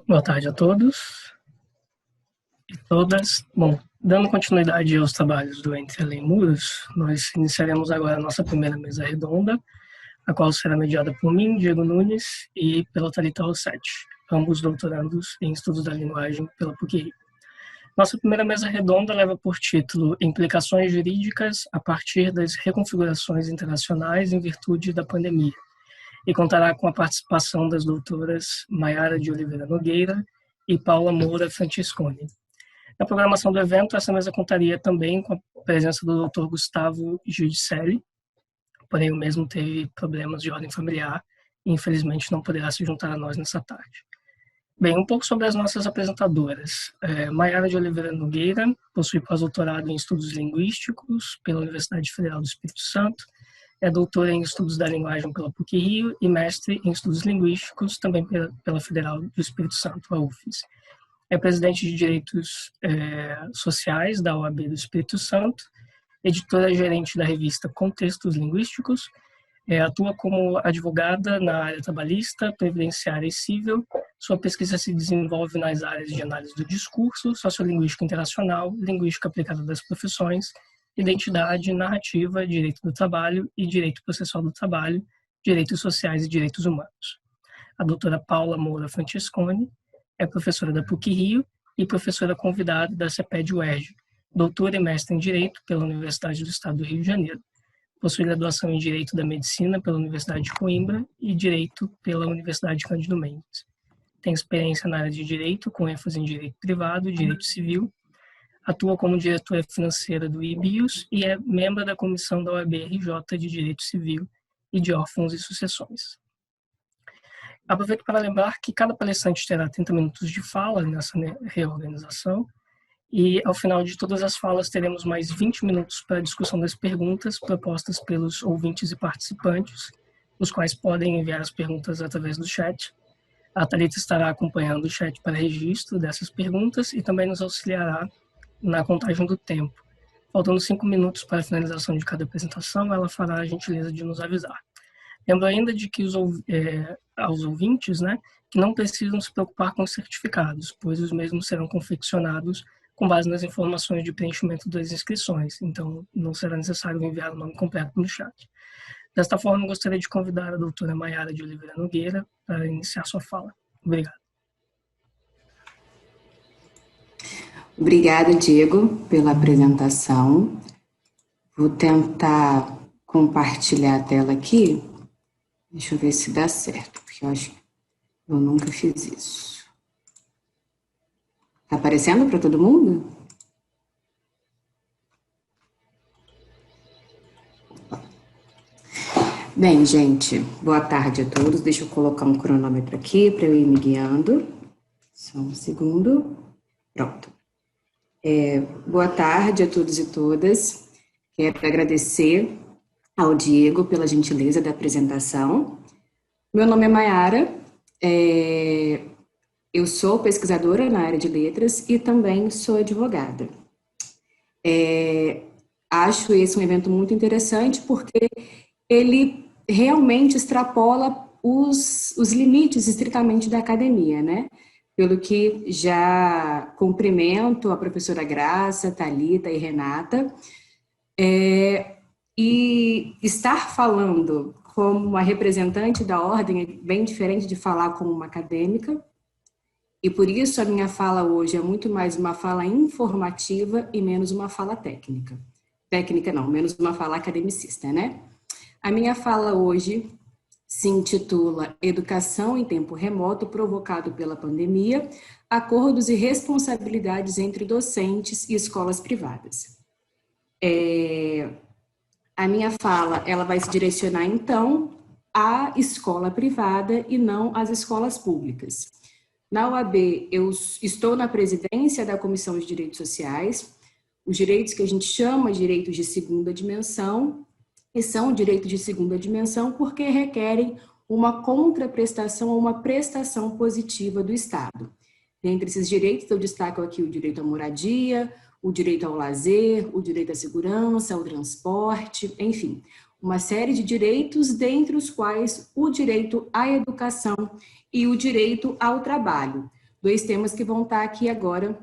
Boa tarde a todos e todas. Bom, dando continuidade aos trabalhos do Entre Além Muros, nós iniciaremos agora a nossa primeira mesa redonda, a qual será mediada por mim, Diego Nunes, e pela Thalita Rossetti, ambos doutorandos em Estudos da Linguagem pela PUC-Rio. Nossa primeira mesa redonda leva por título Implicações Jurídicas a partir das reconfigurações internacionais em virtude da pandemia, e contará com a participação das doutoras Maiara de Oliveira Nogueira e Paula Moura Francisconi. Na programação do evento, essa mesa contaria também com a presença do Dr. Gustavo Giudicelli, porém o mesmo teve problemas de ordem familiar e infelizmente não poderá se juntar a nós nessa tarde. Bem, um pouco sobre as nossas apresentadoras. Maiara de Oliveira Nogueira possui pós-doutorado em Estudos Linguísticos pela Universidade Federal do Espírito Santo, é doutora em Estudos da Linguagem pela PUC-Rio e mestre em Estudos Linguísticos também pela Federal do Espírito Santo, a UFES. É presidente de Direitos Sociais da OAB do Espírito Santo, editora-gerente da revista Contextos Linguísticos, atua como advogada na área trabalhista, previdenciária e civil. Sua pesquisa se desenvolve nas áreas de análise do discurso, sociolinguística internacional, linguística aplicada das profissões, identidade, narrativa, direito do trabalho e direito processual do trabalho, direitos sociais e direitos humanos. A doutora Paula Moura Francisconi é professora da PUC-Rio e professora convidada da CEPED-UERJ, doutora e mestre em Direito pela Universidade do Estado do Rio de Janeiro. Possui graduação em Direito da Medicina pela Universidade de Coimbra e Direito pela Universidade Cândido Mendes. Tem experiência na área de Direito, com ênfase em Direito Privado e Direito Civil. Atua como diretora financeira do IBIOS e é membro da comissão da OAB-RJ de Direito Civil e de Órfãos e Sucessões. Aproveito para lembrar que cada palestrante terá 30 minutos de fala nessa reorganização e, ao final de todas as falas, teremos mais 20 minutos para a discussão das perguntas propostas pelos ouvintes e participantes, os quais podem enviar as perguntas através do chat. A Thalita estará acompanhando o chat para registro dessas perguntas e também nos auxiliará na contagem do tempo. Faltando 5 minutos para a finalização de cada apresentação, ela fará a gentileza de nos avisar. Lembro ainda de que aos ouvintes, que não precisam se preocupar com os certificados, pois os mesmos serão confeccionados com base nas informações de preenchimento das inscrições, então não será necessário enviar o nome completo no chat. Desta forma, gostaria de convidar a doutora Maiara de Oliveira Nogueira para iniciar sua fala. Obrigado. Obrigada, Diego, pela apresentação. Vou tentar compartilhar a tela aqui. Deixa eu ver se dá certo, porque eu acho que eu nunca fiz isso. Tá aparecendo para todo mundo? Bem, gente, boa tarde a todos. Deixa eu colocar um cronômetro aqui para eu ir me guiando. Só um segundo. Pronto. Boa tarde a todos e todas. Quero agradecer ao Diego pela gentileza da apresentação. Meu nome é Maiara, eu sou pesquisadora na área de letras e também sou advogada. Acho esse um evento muito interessante porque ele realmente extrapola os limites estritamente da academia, Pelo que já cumprimento a professora Graça, Thalita e Renata, e estar falando como uma representante da ordem é bem diferente de falar como uma acadêmica, e por isso a minha fala hoje é muito mais uma fala informativa e menos uma fala técnica. Técnica não, menos uma fala academicista, A minha fala hoje se intitula Educação em Tempo Remoto provocado pela pandemia, acordos e responsabilidades entre docentes e escolas privadas. A minha fala, ela vai se direcionar, então, à escola privada e não às escolas públicas. Na UAB, eu estou na presidência da Comissão de Direitos Sociais, os direitos que a gente chama de direitos de segunda dimensão, e são direitos de segunda dimensão porque requerem uma contraprestação ou uma prestação positiva do Estado. Dentre esses direitos, eu destaco aqui o direito à moradia, o direito ao lazer, o direito à segurança, ao transporte, enfim, uma série de direitos, dentre os quais o direito à educação e o direito ao trabalho. dois temas que vão estar aqui agora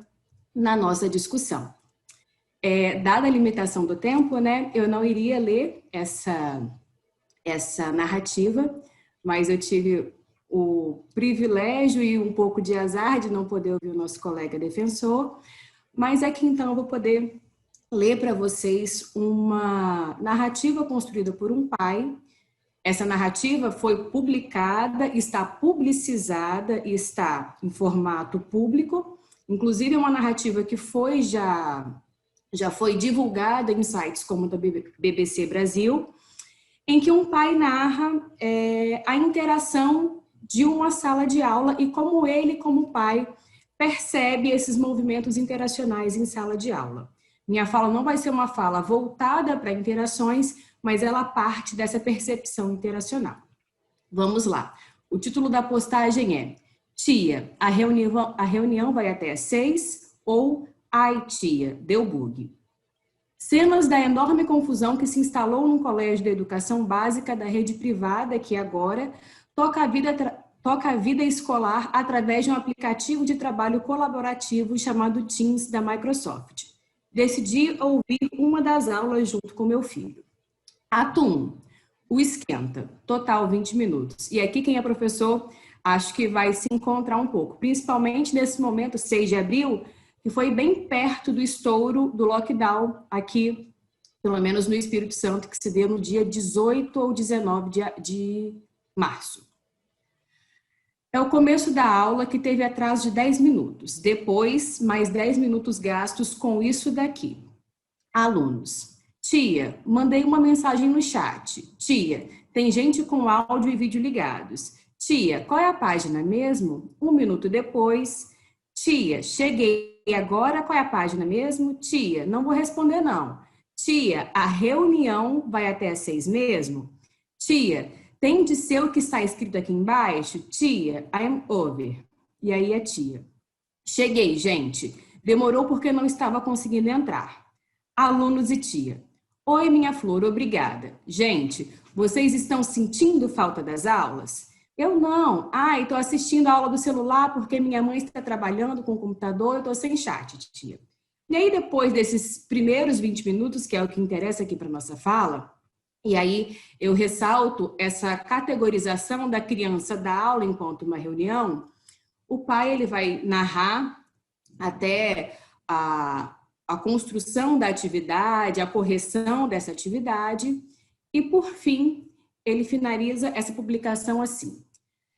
na nossa discussão. Dada a limitação do tempo, né, eu não iria ler essa narrativa, mas eu tive o privilégio e um pouco de azar de não poder ouvir o nosso colega defensor, mas aqui então eu vou poder ler para vocês uma narrativa construída por um pai. Essa narrativa foi publicada, está publicizada e está em formato público, inclusive é uma narrativa que já foi divulgada em sites como o da BBC Brasil, em que um pai narra a interação de uma sala de aula e como ele, como pai, percebe esses movimentos interacionais em sala de aula. Minha fala não vai ser uma fala voltada para interações, mas ela parte dessa percepção interacional. Vamos lá. O título da postagem é: Tia, a reunião vai até às 6 ou ai, tia, deu bug. Cenas da enorme confusão que se instalou num colégio de educação básica da rede privada que agora toca a vida escolar através de um aplicativo de trabalho colaborativo chamado Teams da Microsoft. Decidi ouvir uma das aulas junto com meu filho. Ato 1, o esquenta, total 20 minutos. E aqui quem é professor acho que vai se encontrar um pouco, principalmente nesse momento, 6 de abril, que foi bem perto do estouro do lockdown aqui, pelo menos no Espírito Santo, que se deu no dia 18 ou 19 de março. É o começo da aula que teve atraso de 10 minutos. Depois, mais 10 minutos gastos com isso daqui. Alunos. Tia, mandei uma mensagem no chat. Tia, tem gente com áudio e vídeo ligados. Tia, qual é a página mesmo? 1 minuto depois. Tia, cheguei agora, qual é a página mesmo? Tia, não vou responder não. Tia, a reunião vai até às 6 mesmo? Tia, tem de ser o que está escrito aqui embaixo? Tia, I'm over. E aí a tia. Cheguei, gente. Demorou porque não estava conseguindo entrar. Alunos e tia. Oi, minha flor, obrigada. Gente, vocês estão sentindo falta das aulas? Eu não. Estou assistindo a aula do celular porque minha mãe está trabalhando com o computador, eu estou sem chat, tia. E aí, depois desses primeiros 20 minutos, que é o que interessa aqui para nossa fala, e aí eu ressalto essa categorização da criança da aula enquanto uma reunião, o pai ele vai narrar até a construção da atividade, a correção dessa atividade, e por fim, ele finaliza essa publicação assim.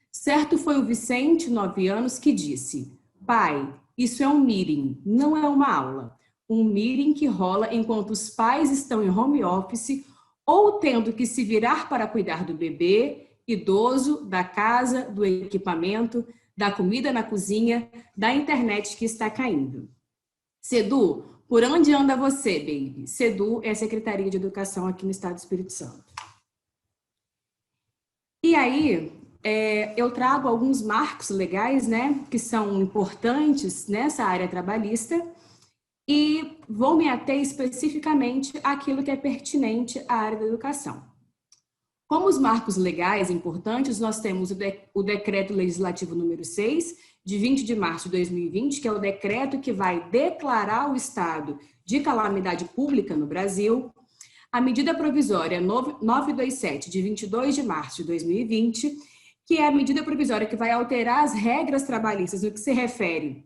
Certo foi o Vicente, 9 anos, que disse: pai, isso é um meeting, não é uma aula. Um meeting que rola enquanto os pais estão em home office ou tendo que se virar para cuidar do bebê, idoso, da casa, do equipamento, da comida na cozinha, da internet que está caindo. Sedu, por onde anda você, baby? Sedu é a Secretaria de Educação aqui no Estado do Espírito Santo. E aí, eu trago alguns marcos legais, né, que são importantes nessa área trabalhista e vou me ater especificamente àquilo que é pertinente à área da educação. Como os marcos legais importantes, nós temos o Decreto Legislativo número 6, de 20 de março de 2020, que é o decreto que vai declarar o estado de calamidade pública no Brasil, a medida provisória 927, de 22 de março de 2020, que é a medida provisória que vai alterar as regras trabalhistas no que se refere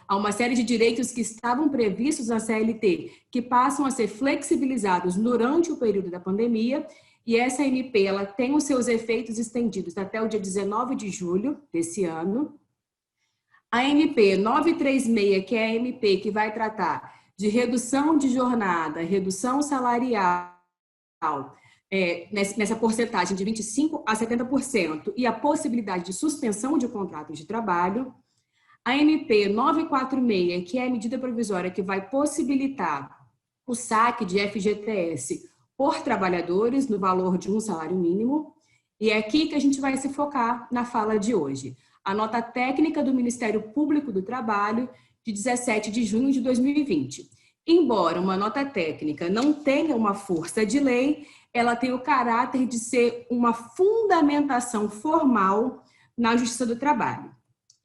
a uma série de direitos que estavam previstos na CLT, que passam a ser flexibilizados durante o período da pandemia, e essa MP ela tem os seus efeitos estendidos até o dia 19 de julho desse ano. A MP 936, que é a MP que vai tratar de redução de jornada, redução salarial, nessa porcentagem de 25% a 70%, e a possibilidade de suspensão de contratos de trabalho. A MP 946, que é a medida provisória que vai possibilitar o saque de FGTS por trabalhadores no valor de um salário mínimo. E é aqui que a gente vai se focar na fala de hoje. A nota técnica do Ministério Público do Trabalho, de 17 de junho de 2020. Embora uma nota técnica não tenha uma força de lei, ela tem o caráter de ser uma fundamentação formal na Justiça do Trabalho.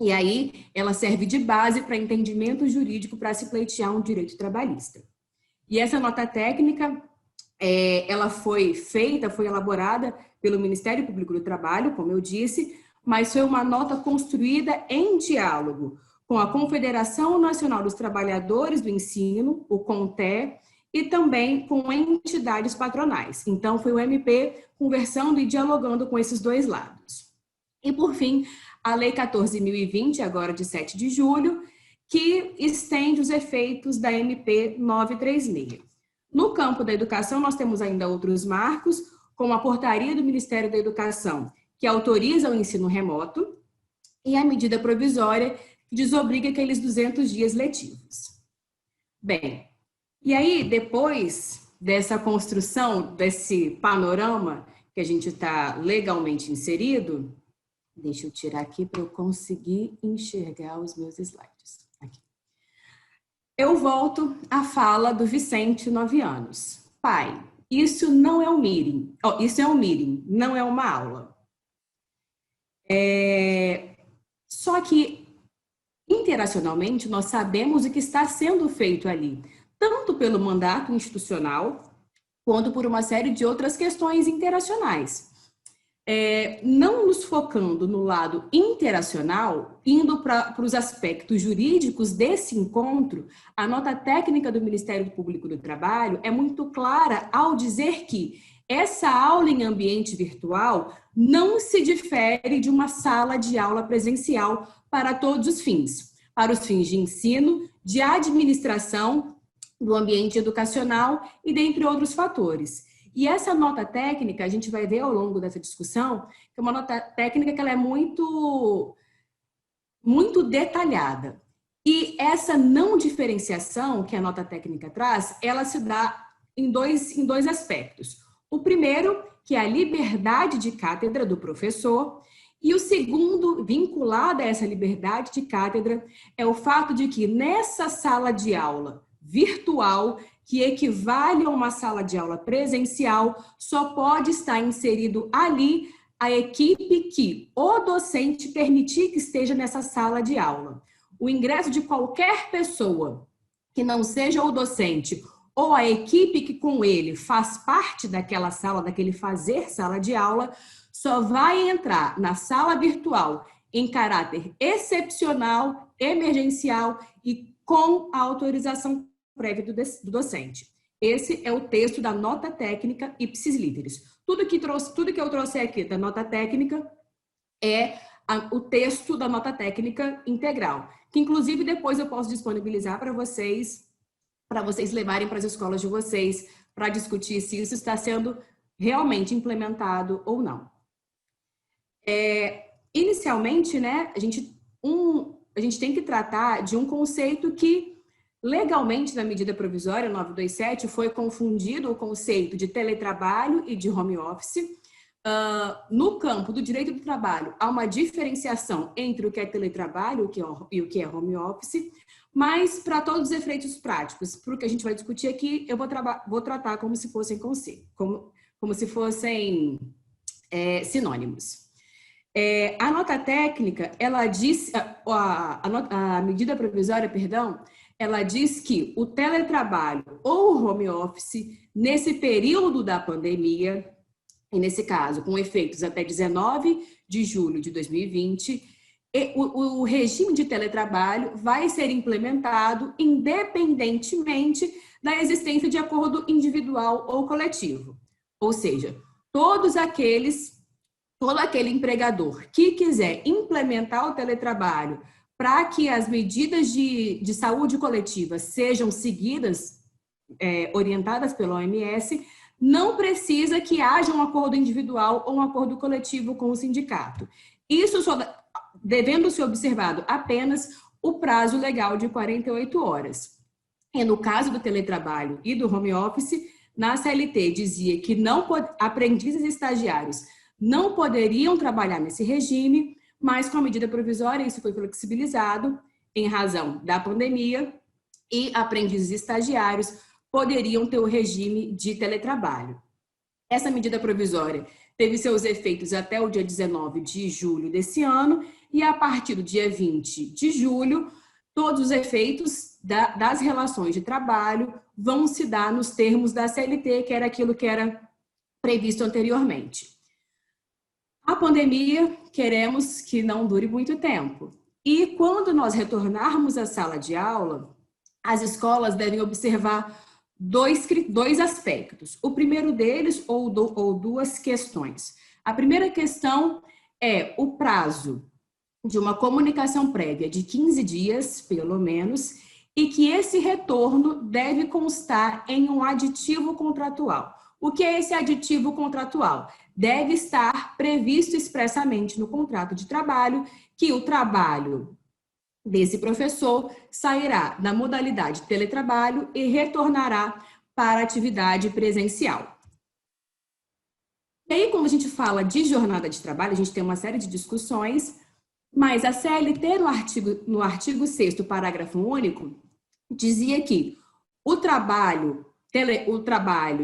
E aí ela serve de base para entendimento jurídico para se pleitear um direito trabalhista. E essa nota técnica, ela foi elaborada pelo Ministério Público do Trabalho, como eu disse, mas foi uma nota construída em diálogo com a Confederação Nacional dos Trabalhadores do Ensino, o CONTE, e também com entidades patronais. Então, foi o MP conversando e dialogando com esses dois lados. E, por fim, a Lei 14.020, agora de 7 de julho, que estende os efeitos da MP 936. No campo da educação, nós temos ainda outros marcos, como a portaria do Ministério da Educação, que autoriza o ensino remoto, e a medida provisória, que desobriga aqueles 200 dias letivos. Bem, e aí, depois dessa construção, desse panorama que a gente está legalmente inserido, deixa eu tirar aqui para eu conseguir enxergar os meus slides. Aqui. Eu volto à fala do Vicente, 9 anos. Pai, isso não é um meeting. Isso é um meeting, não é uma aula. Só que, interacionalmente, nós sabemos o que está sendo feito ali, tanto pelo mandato institucional, quanto por uma série de outras questões interacionais. Não nos focando no lado interacional, indo para os aspectos jurídicos desse encontro, a nota técnica do Ministério Público do Trabalho é muito clara ao dizer que essa aula em ambiente virtual não se difere de uma sala de aula presencial para todos os fins, para os fins de ensino, de administração do ambiente educacional e dentre outros fatores. E essa nota técnica, a gente vai ver ao longo dessa discussão, que é uma nota técnica que ela é muito detalhada. E essa não diferenciação que a nota técnica traz, ela se dá em dois aspectos. O primeiro, que é a liberdade de cátedra do professor, e o segundo, vinculado a essa liberdade de cátedra, é o fato de que nessa sala de aula virtual, que equivale a uma sala de aula presencial, só pode estar inserido ali a equipe que o docente permitir que esteja nessa sala de aula. O ingresso de qualquer pessoa que não seja o docente ou a equipe que com ele faz parte daquela sala, daquele fazer sala de aula, só vai entrar na sala virtual em caráter excepcional, emergencial e com a autorização prévia do docente. Esse é o texto da nota técnica ipsis literis. Tudo que eu trouxe aqui da nota técnica é o texto da nota técnica integral, que inclusive depois eu posso disponibilizar para vocês levarem para as escolas de vocês, para discutir se isso está sendo realmente implementado ou não. Inicialmente, né, a gente tem que tratar de um conceito que legalmente, na medida provisória 927, foi confundido o conceito de teletrabalho e de home office. No campo do direito do trabalho, há uma diferenciação entre o que é teletrabalho e o que é home office, mas para todos os efeitos práticos, para o que a gente vai discutir aqui, eu vou tratar como se fossem como se fossem sinônimos. A nota técnica, ela diz, a medida provisória, perdão, ela diz que o teletrabalho ou o home office, nesse período da pandemia, e nesse caso, com efeitos até 19 de julho de 2020, o regime de teletrabalho vai ser implementado independentemente da existência de acordo individual ou coletivo. Ou seja, todo aquele empregador que quiser implementar o teletrabalho para que as medidas de saúde coletiva sejam seguidas, orientadas pela OMS, não precisa que haja um acordo individual ou um acordo coletivo com o sindicato. Isso só devendo ser observado apenas o prazo legal de 48 horas. E no caso do teletrabalho e do home office, na CLT dizia que aprendizes e estagiários não poderiam trabalhar nesse regime, mas com a medida provisória isso foi flexibilizado em razão da pandemia e aprendizes e estagiários poderiam ter o regime de teletrabalho. Essa medida provisória teve seus efeitos até o dia 19 de julho desse ano e a partir do dia 20 de julho, todos os efeitos das relações de trabalho vão se dar nos termos da CLT, que era aquilo que era previsto anteriormente. A pandemia, queremos que não dure muito tempo. E quando nós retornarmos à sala de aula, as escolas devem observar dois aspectos. O primeiro deles, ou duas questões. A primeira questão é o prazo de uma comunicação prévia de 15 dias, pelo menos, e que esse retorno deve constar em um aditivo contratual. O que é esse aditivo contratual? Deve estar previsto expressamente no contrato de trabalho que o trabalho desse professor sairá da modalidade teletrabalho e retornará para a atividade presencial. E aí, quando a gente fala de jornada de trabalho, a gente tem uma série de discussões, mas a CLT, no artigo 6º, parágrafo único, dizia que o trabalho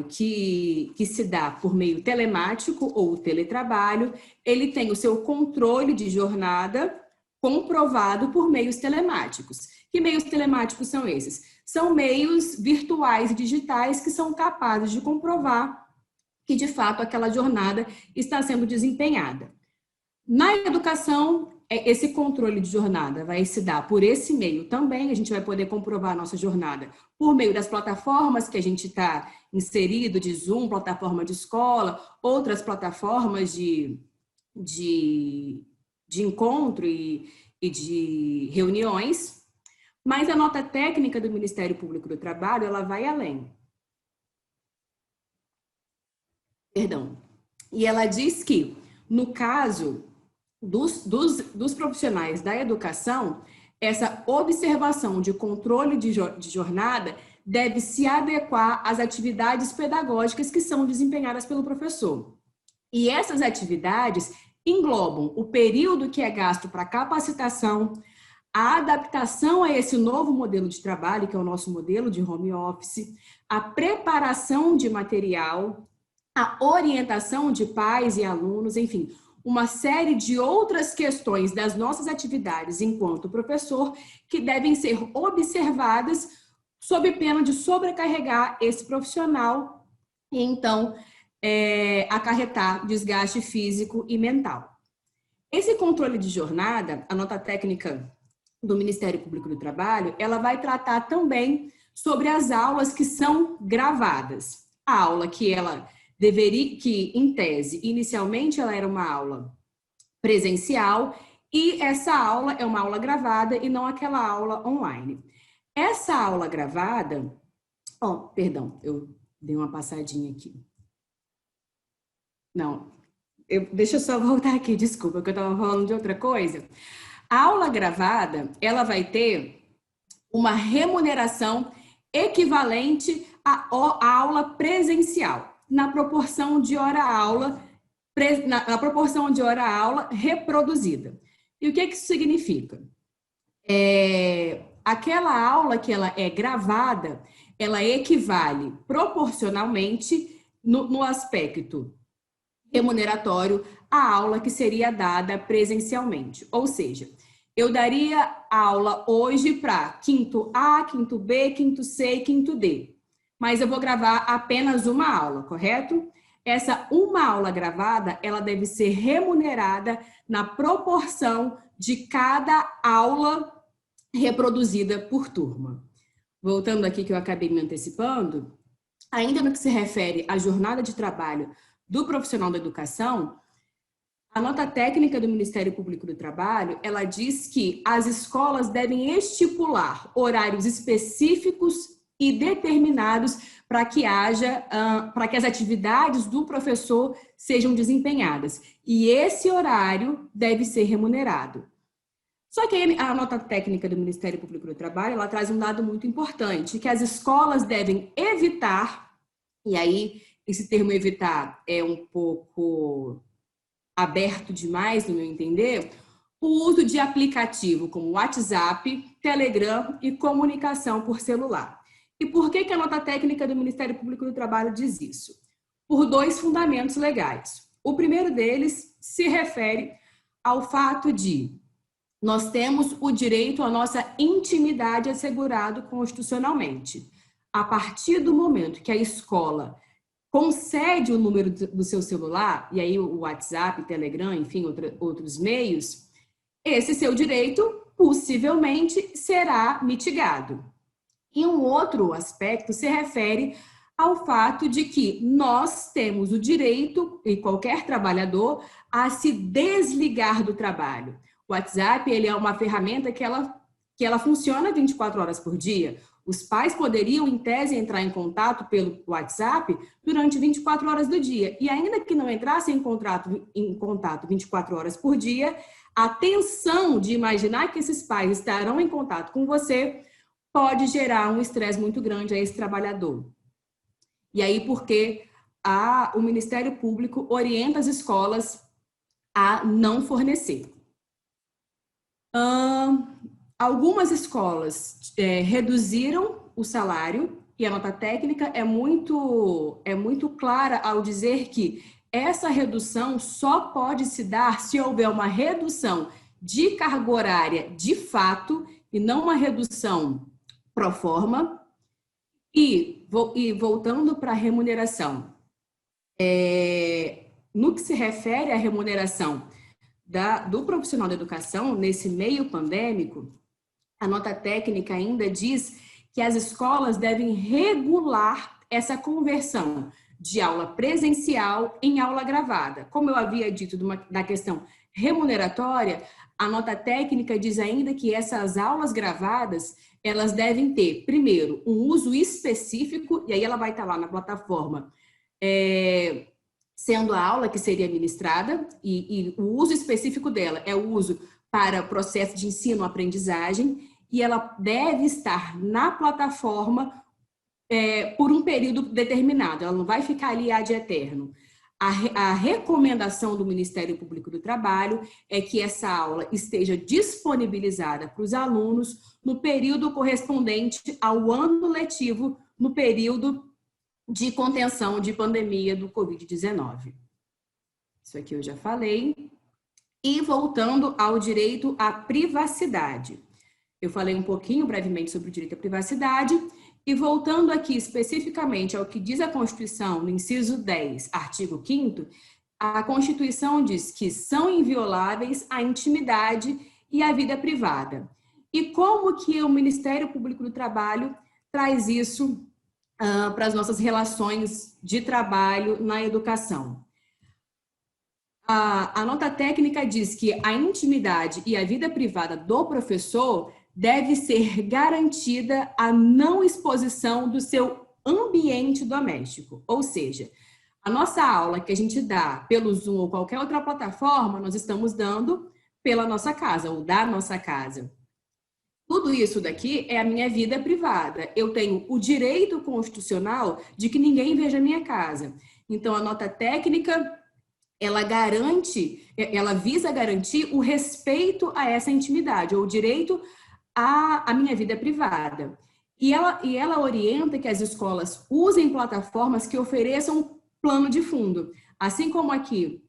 que se dá por meio telemático ou teletrabalho, ele tem o seu controle de jornada comprovado por meios telemáticos. Que meios telemáticos são esses? São meios virtuais e digitais que são capazes de comprovar que, de fato, aquela jornada está sendo desempenhada. Na educação, esse controle de jornada vai se dar por esse meio também. A gente vai poder comprovar a nossa jornada por meio das plataformas que a gente está inserido, de Zoom, plataforma de escola, outras plataformas de encontro e de reuniões. Mas a nota técnica do Ministério Público do Trabalho, ela vai além. Perdão. E ela diz que, no caso dos profissionais da educação, essa observação de controle de jornada deve se adequar às atividades pedagógicas que são desempenhadas pelo professor. E essas atividades englobam o período que é gasto para capacitação, a adaptação a esse novo modelo de trabalho, que é o nosso modelo de home office, a preparação de material, a orientação de pais e alunos, enfim, uma série de outras questões das nossas atividades enquanto professor que devem ser observadas sob pena de sobrecarregar esse profissional e, então, acarretar desgaste físico e mental. Esse controle de jornada, a nota técnica do Ministério Público do Trabalho, ela vai tratar também sobre as aulas que são gravadas. A aula que em tese, inicialmente ela era uma aula presencial e essa aula é uma aula gravada e não aquela aula online. Essa aula gravada, perdão, eu dei uma passadinha aqui. Não, deixa eu só voltar aqui, desculpa, que eu estava falando de outra coisa. A aula gravada, ela vai ter uma remuneração equivalente à aula presencial, na proporção de hora-aula reproduzida. E o que isso significa? Aquela aula que ela é gravada, ela equivale proporcionalmente no aspecto remuneratório à aula que seria dada presencialmente. Ou seja, eu daria aula hoje para quinto A, quinto B, quinto C e quinto D. Mas eu vou gravar apenas uma aula, correto? Essa uma aula gravada, ela deve ser remunerada na proporção de cada aula reproduzida por turma. Voltando aqui que eu acabei me antecipando, ainda no que se refere à jornada de trabalho do profissional da educação, a nota técnica do Ministério Público do Trabalho, ela diz que as escolas devem estipular horários específicos e determinados para que as atividades do professor sejam desempenhadas. E esse horário deve ser remunerado. Só que a nota técnica do Ministério Público do Trabalho, ela traz um dado muito importante, que as escolas devem evitar, e aí esse termo evitar é um pouco aberto demais, no meu entender, o uso de aplicativo como WhatsApp, Telegram e comunicação por celular. E por que a nota técnica do Ministério Público do Trabalho diz isso? Por dois fundamentos legais. O primeiro deles se refere ao fato de nós temos o direito à nossa intimidade assegurado constitucionalmente. A partir do momento que a escola concede o número do seu celular, e aí o WhatsApp, Telegram, enfim, outros meios, esse seu direito possivelmente será mitigado. E um outro aspecto se refere ao fato de que nós temos o direito, e qualquer trabalhador, a se desligar do trabalho. O WhatsApp, ele é uma ferramenta que ela funciona 24 horas por dia. Os pais poderiam, em tese, entrar em contato pelo WhatsApp durante 24 horas do dia. E ainda que não entrassem em contato 24 horas por dia, a tensão de imaginar que esses pais estarão em contato com você pode gerar um estresse muito grande a esse trabalhador. E aí, porque o Ministério Público orienta as escolas a não fornecer. Algumas escolas reduziram o salário, e a nota técnica é muito clara ao dizer que essa redução só pode se dar se houver uma redução de carga horária de fato e não uma redução pro forma. E voltando para a remuneração, no que se refere à remuneração do profissional da educação, nesse meio pandêmico, a nota técnica ainda diz que as escolas devem regular essa conversão de aula presencial em aula gravada. Como eu havia dito da questão remuneratória, a nota técnica diz ainda que essas aulas gravadas, elas devem ter, primeiro, um uso específico, e aí ela vai estar lá na plataforma, sendo a aula que seria ministrada, e o uso específico dela é o uso para processo de ensino-aprendizagem, e ela deve estar na plataforma por um período determinado, ela não vai ficar ali ad eterno. A recomendação do Ministério Público do Trabalho é que essa aula esteja disponibilizada para os alunos no período correspondente ao ano letivo, no período de contenção de pandemia do Covid-19. Isso aqui eu já falei. E voltando ao direito à privacidade. Eu falei um pouquinho brevemente sobre o direito à privacidade. E voltando aqui especificamente ao que diz a Constituição, no inciso 10, artigo 5º, a Constituição diz que são invioláveis a intimidade e a vida privada. E como que o Ministério Público do Trabalho traz isso para as nossas relações de trabalho na educação? A nota técnica diz que a intimidade e a vida privada do professor deve ser garantida a não exposição do seu ambiente doméstico. Ou seja, a nossa aula que a gente dá pelo Zoom ou qualquer outra plataforma, nós estamos dando pela nossa casa ou da nossa casa. Tudo isso daqui é a minha vida privada. Eu tenho o direito constitucional de que ninguém veja a minha casa. Então, a nota técnica, ela visa garantir o respeito a essa intimidade, ou o direito à minha vida privada. E ela orienta que as escolas usem plataformas que ofereçam plano de fundo. Assim como aqui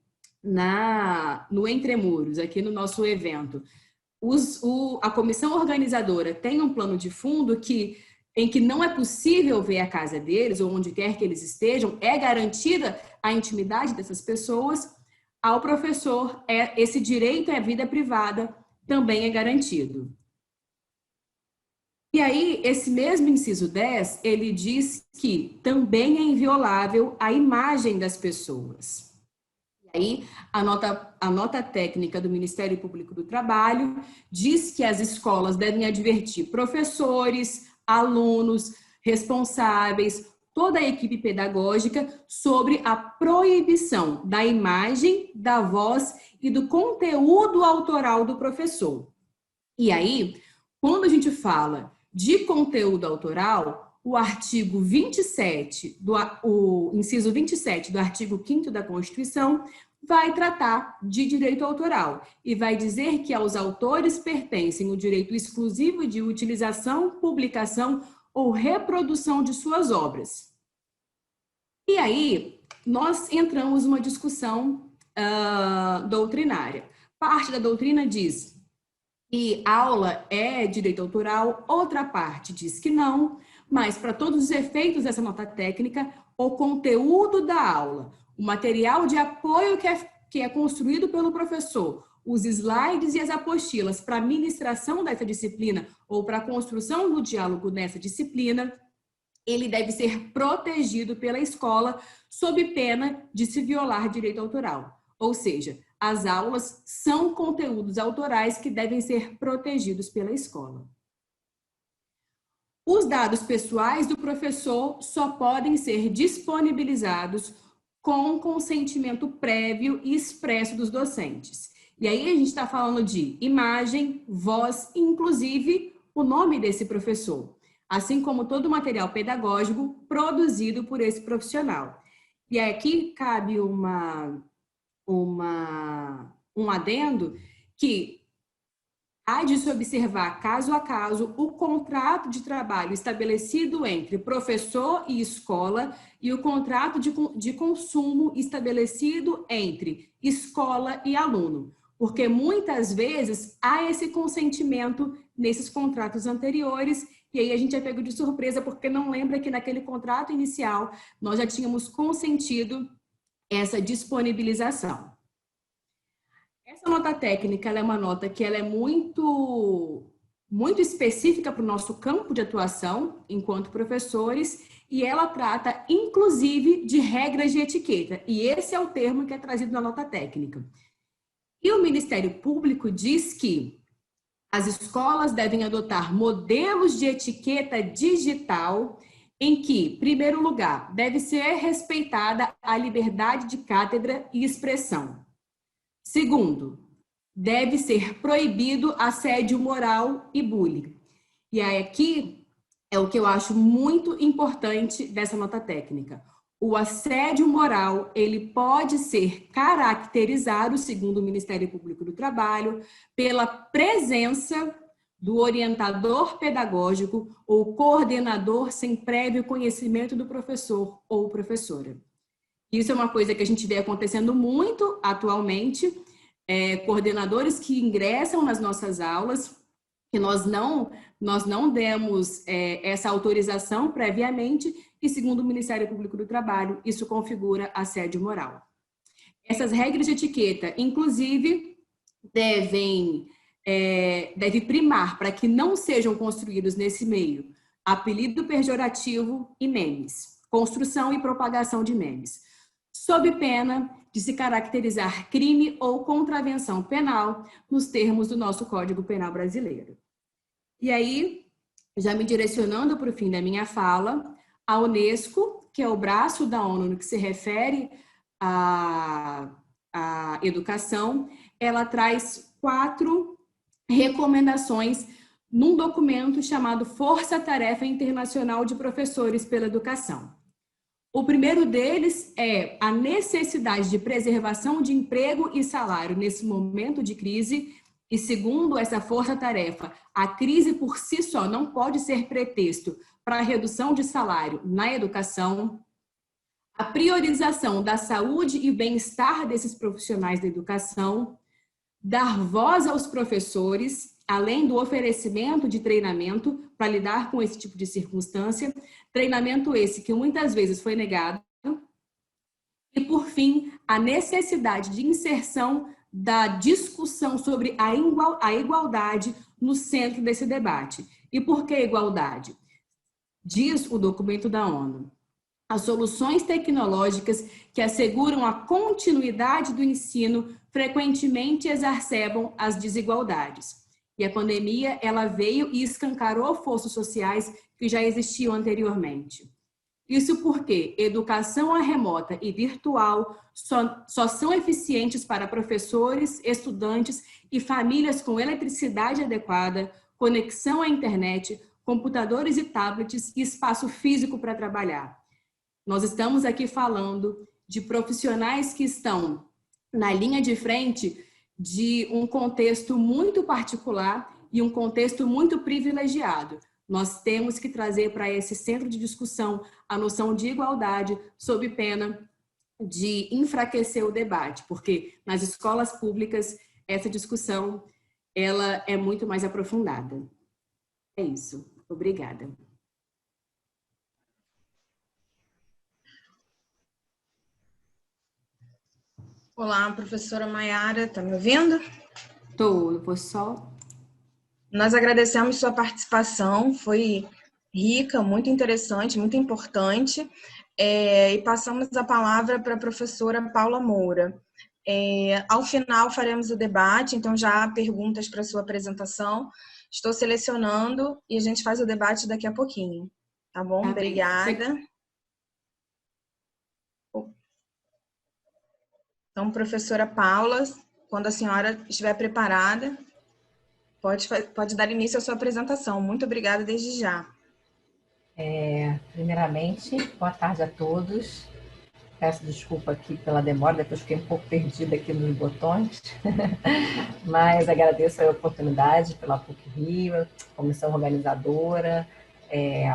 no Entre Muros, aqui no nosso evento, a comissão organizadora tem um plano de fundo em que não é possível ver a casa deles, ou onde quer que eles estejam, é garantida a intimidade dessas pessoas. Ao professor, esse direito à vida privada também é garantido. E aí, esse mesmo inciso 10, ele diz que também é inviolável a imagem das pessoas. E aí, a nota técnica do Ministério Público do Trabalho diz que as escolas devem advertir professores, alunos, responsáveis, toda a equipe pedagógica sobre a proibição da imagem, da voz e do conteúdo autoral do professor. E aí, quando a gente fala de conteúdo autoral, o artigo 27, o inciso 27 do artigo 5º da Constituição vai tratar de direito autoral e vai dizer que aos autores pertencem o direito exclusivo de utilização, publicação ou reprodução de suas obras. E aí, nós entramos numa discussão doutrinária. Parte da doutrina diz E aula é direito autoral, outra parte diz que não, mas para todos os efeitos dessa nota técnica, o conteúdo da aula, o material de apoio que é construído pelo professor, os slides e as apostilas para a ministração dessa disciplina ou para a construção do diálogo nessa disciplina, ele deve ser protegido pela escola sob pena de se violar direito autoral. Ou seja, as aulas são conteúdos autorais que devem ser protegidos pela escola. Os dados pessoais do professor só podem ser disponibilizados com consentimento prévio e expresso dos docentes. E aí a gente está falando de imagem, voz, inclusive o nome desse professor, assim como todo o material pedagógico produzido por esse profissional. E aqui cabe um adendo que há de se observar, caso a caso, o contrato de trabalho estabelecido entre professor e escola e o contrato de consumo estabelecido entre escola e aluno, porque muitas vezes há esse consentimento nesses contratos anteriores e aí a gente é pego de surpresa porque não lembra que naquele contrato inicial nós já tínhamos consentido essa disponibilização. Essa nota técnica ela é uma nota que ela é muito específica para o nosso campo de atuação enquanto professores e ela trata, inclusive, de regras de etiqueta. E esse é o termo que é trazido na nota técnica. E o Ministério Público diz que as escolas devem adotar modelos de etiqueta digital em que, em primeiro lugar, deve ser respeitada a liberdade de cátedra e expressão. Segundo, deve ser proibido assédio moral e bullying. E aí aqui é o que eu acho muito importante dessa nota técnica. O assédio moral, ele pode ser caracterizado, segundo o Ministério Público do Trabalho, pela presença do orientador pedagógico ou coordenador sem prévio conhecimento do professor ou professora. Isso é uma coisa que a gente vê acontecendo muito atualmente, coordenadores que ingressam nas nossas aulas, que nós não demos essa autorização previamente, e segundo o Ministério Público do Trabalho, isso configura assédio moral. Essas regras de etiqueta, inclusive, deve primar para que não sejam construídos nesse meio apelido pejorativo e memes, construção e propagação de memes, sob pena de se caracterizar crime ou contravenção penal nos termos do nosso Código Penal brasileiro. E aí, já me direcionando para o fim da minha fala, a Unesco, que é o braço da ONU no que se refere à educação, ela traz 4 recomendações num documento chamado Força Tarefa Internacional de Professores pela Educação. O primeiro deles é a necessidade de preservação de emprego e salário nesse momento de crise. E segundo essa força-tarefa, a crise por si só não pode ser pretexto para a redução de salário na educação. A priorização da saúde e bem-estar desses profissionais da educação. Dar voz aos professores, além do oferecimento de treinamento para lidar com esse tipo de circunstância, treinamento esse que muitas vezes foi negado. E, por fim, a necessidade de inserção da discussão sobre a igualdade no centro desse debate. E por que igualdade? Diz o documento da ONU. As soluções tecnológicas que asseguram a continuidade do ensino frequentemente exacerbam as desigualdades. E a pandemia, ela veio e escancarou forças sociais que já existiam anteriormente. Isso porque educação remota e virtual só são eficientes para professores, estudantes e famílias com eletricidade adequada, conexão à internet, computadores e tablets e espaço físico para trabalhar. Nós estamos aqui falando de profissionais que estão na linha de frente de um contexto muito particular e um contexto muito privilegiado. Nós temos que trazer para esse centro de discussão a noção de igualdade, sob pena de enfraquecer o debate, porque nas escolas públicas essa discussão ela é muito mais aprofundada. É isso. Obrigada. Olá, professora Maiara, está me ouvindo? Estou, eu vou só... Nós agradecemos sua participação, foi rica, muito interessante, muito importante, e passamos a palavra para a professora Paula Moura. Ao final faremos o debate, então já há perguntas para a sua apresentação. Estou selecionando e a gente faz o debate daqui a pouquinho. Tá bom? Tá obrigada. Então, professora Paula, quando a senhora estiver preparada, pode dar início à sua apresentação. Muito obrigada desde já. Primeiramente, boa tarde a todos. Peço desculpa aqui pela demora, depois fiquei um pouco perdida aqui nos botões, mas agradeço a oportunidade pela PUC-Rio, comissão organizadora,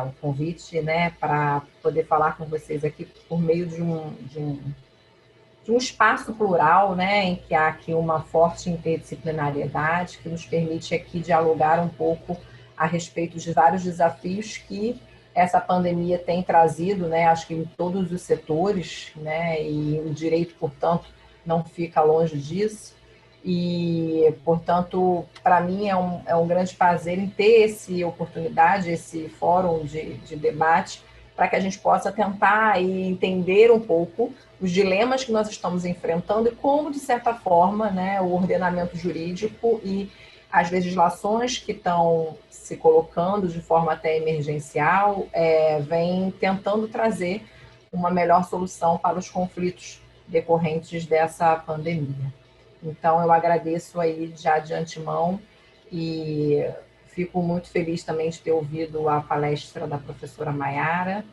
o convite, né, para poder falar com vocês aqui por meio de um espaço plural, né, em que há aqui uma forte interdisciplinariedade que nos permite aqui dialogar um pouco a respeito de vários desafios que essa pandemia tem trazido, né, acho que em todos os setores, né, e o direito, portanto, não fica longe disso. E, portanto, para mim é um grande prazer em ter essa oportunidade, esse fórum de debate, para que a gente possa tentar entender um pouco os dilemas que nós estamos enfrentando e como, de certa forma, né, o ordenamento jurídico e as legislações que estão se colocando de forma até emergencial vem tentando trazer uma melhor solução para os conflitos decorrentes dessa pandemia. Então, eu agradeço aí já de antemão e fico muito feliz também de ter ouvido a palestra da professora Maiara.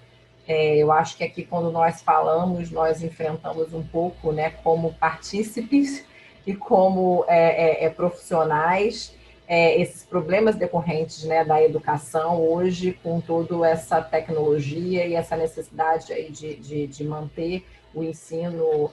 Eu acho que aqui, quando nós falamos, nós enfrentamos um pouco, né, como partícipes e como profissionais, esses problemas decorrentes, né, da educação hoje, com toda essa tecnologia e essa necessidade aí de manter o ensino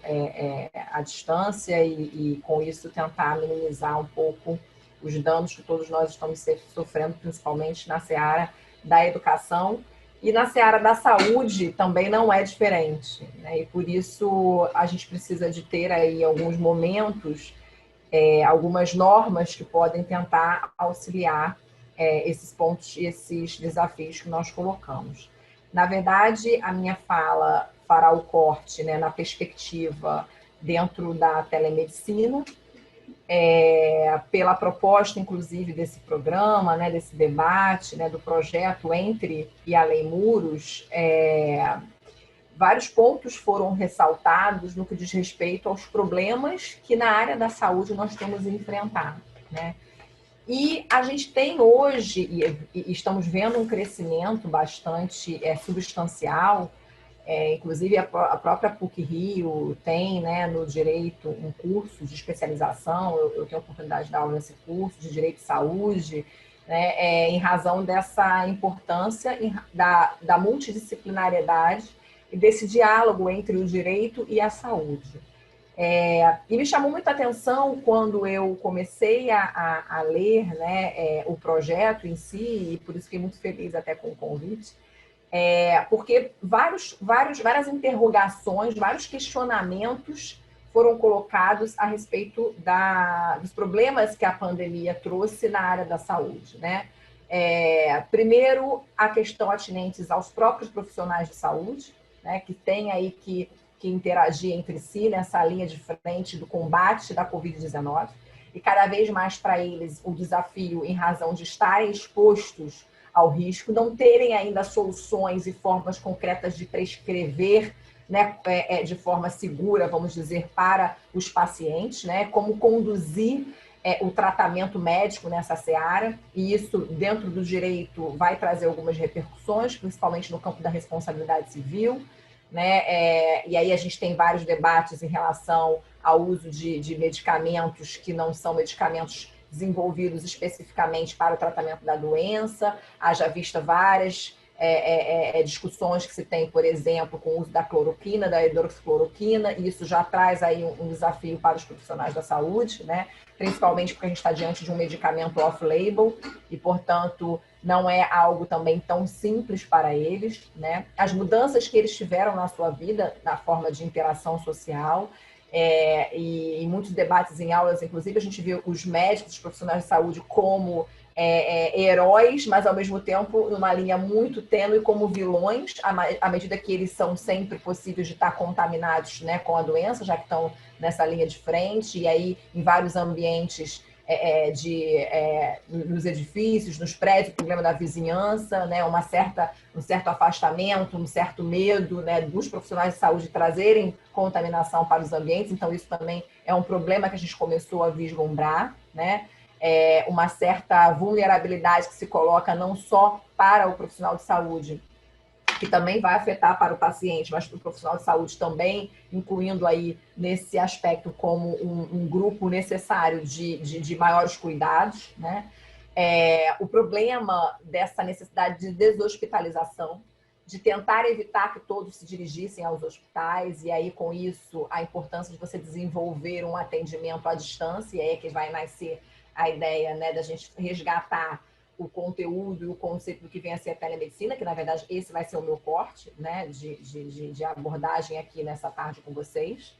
à distância e, com isso, tentar minimizar um pouco os danos que todos nós estamos sofrendo, principalmente na seara da educação. E na seara da saúde também não é diferente, né? E por isso a gente precisa de ter aí alguns momentos, algumas normas que podem tentar auxiliar esses pontos e esses desafios que nós colocamos. Na verdade, a minha fala fará o corte, né, na perspectiva dentro da telemedicina, pela proposta, inclusive, desse programa, né, desse debate, né, do projeto Entre e Além Muros, vários pontos foram ressaltados no que diz respeito aos problemas que na área da saúde nós temos enfrentado, né? E a gente tem hoje, e estamos vendo um crescimento bastante substancial. Inclusive, a própria PUC-Rio tem, né, no direito um curso de especialização, eu tenho a oportunidade de dar aula nesse curso de Direito de Saúde, né, em razão dessa importância da multidisciplinariedade e desse diálogo entre o direito e a saúde. E me chamou muita atenção quando eu comecei a ler, né, o projeto em si, e por isso fiquei muito feliz até com o convite, porque várias interrogações, vários questionamentos foram colocados a respeito dos problemas que a pandemia trouxe na área da saúde, né? Primeiro, a questão atinentes aos próprios profissionais de saúde, né, que têm aí que interagir entre si nessa linha de frente do combate da Covid-19, e cada vez mais para eles o desafio em razão de estarem expostos ao risco, não terem ainda soluções e formas concretas de prescrever, né, de forma segura, vamos dizer, para os pacientes, né, como conduzir o tratamento médico nessa seara, e isso, dentro do direito, vai trazer algumas repercussões, principalmente no campo da responsabilidade civil, né, e aí a gente tem vários debates em relação ao uso de medicamentos que não são medicamentos desenvolvidos especificamente para o tratamento da doença, haja vista várias discussões que se tem, por exemplo, com o uso da cloroquina, da hidroxicloroquina, e isso já traz aí um desafio para os profissionais da saúde, né? Principalmente porque a gente está diante de um medicamento off-label e, portanto, não é algo também tão simples para eles, né? As mudanças que eles tiveram na sua vida, na forma de interação social, e em muitos debates em aulas, inclusive, a gente viu os médicos, os profissionais de saúde como heróis, mas ao mesmo tempo numa linha muito tênue como vilões, à medida que eles são sempre possíveis de estar contaminados, né, com a doença, já que estão nessa linha de frente, e aí em vários ambientes nos edifícios, nos prédios, problema da vizinhança, né, um certo afastamento, um certo medo, né, dos profissionais de saúde trazerem contaminação para os ambientes. Então isso também é um problema que a gente começou a vislumbrar, né? Uma certa vulnerabilidade que se coloca não só para o profissional de saúde, que também vai afetar para o paciente, mas para o profissional de saúde também, incluindo aí nesse aspecto como um grupo necessário de maiores cuidados, né? O problema dessa necessidade de deshospitalização, de tentar evitar que todos se dirigissem aos hospitais, e aí com isso a importância de você desenvolver um atendimento à distância, e aí é que vai nascer a ideia, né, da gente resgatar o conteúdo e o conceito do que vem a ser a telemedicina, que na verdade esse vai ser o meu corte, né, de abordagem aqui nessa tarde com vocês.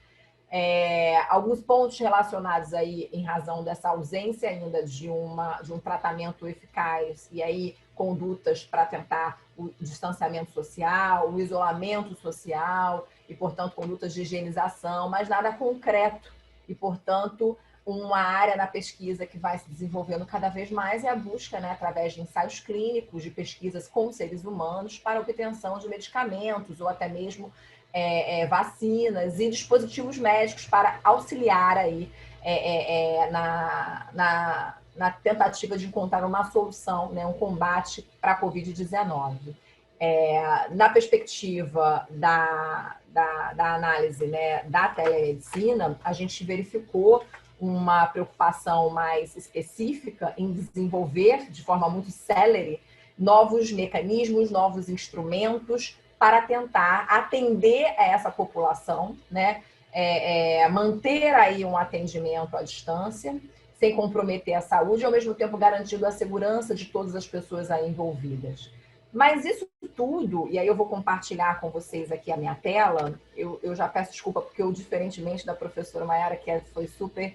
Alguns pontos relacionados aí em razão dessa ausência ainda de um tratamento eficaz, e aí condutas para tentar o distanciamento social, o isolamento social e, portanto, condutas de higienização, mas nada concreto. E, portanto, uma área na pesquisa que vai se desenvolvendo cada vez mais é a busca, né, através de ensaios clínicos, de pesquisas com seres humanos para a obtenção de medicamentos ou até mesmo vacinas e dispositivos médicos para auxiliar aí na tentativa de encontrar uma solução, né, um combate para a Covid-19. Na perspectiva da análise, né, da telemedicina, a gente verificou uma preocupação mais específica em desenvolver de forma muito célere novos mecanismos, novos instrumentos para tentar atender a essa população, né? Manter aí um atendimento à distância, sem comprometer a saúde e, ao mesmo tempo, garantindo a segurança de todas as pessoas aí envolvidas. Mas isso tudo, e aí eu vou compartilhar com vocês aqui a minha tela, eu já peço desculpa porque eu, diferentemente da professora Mayara, que foi super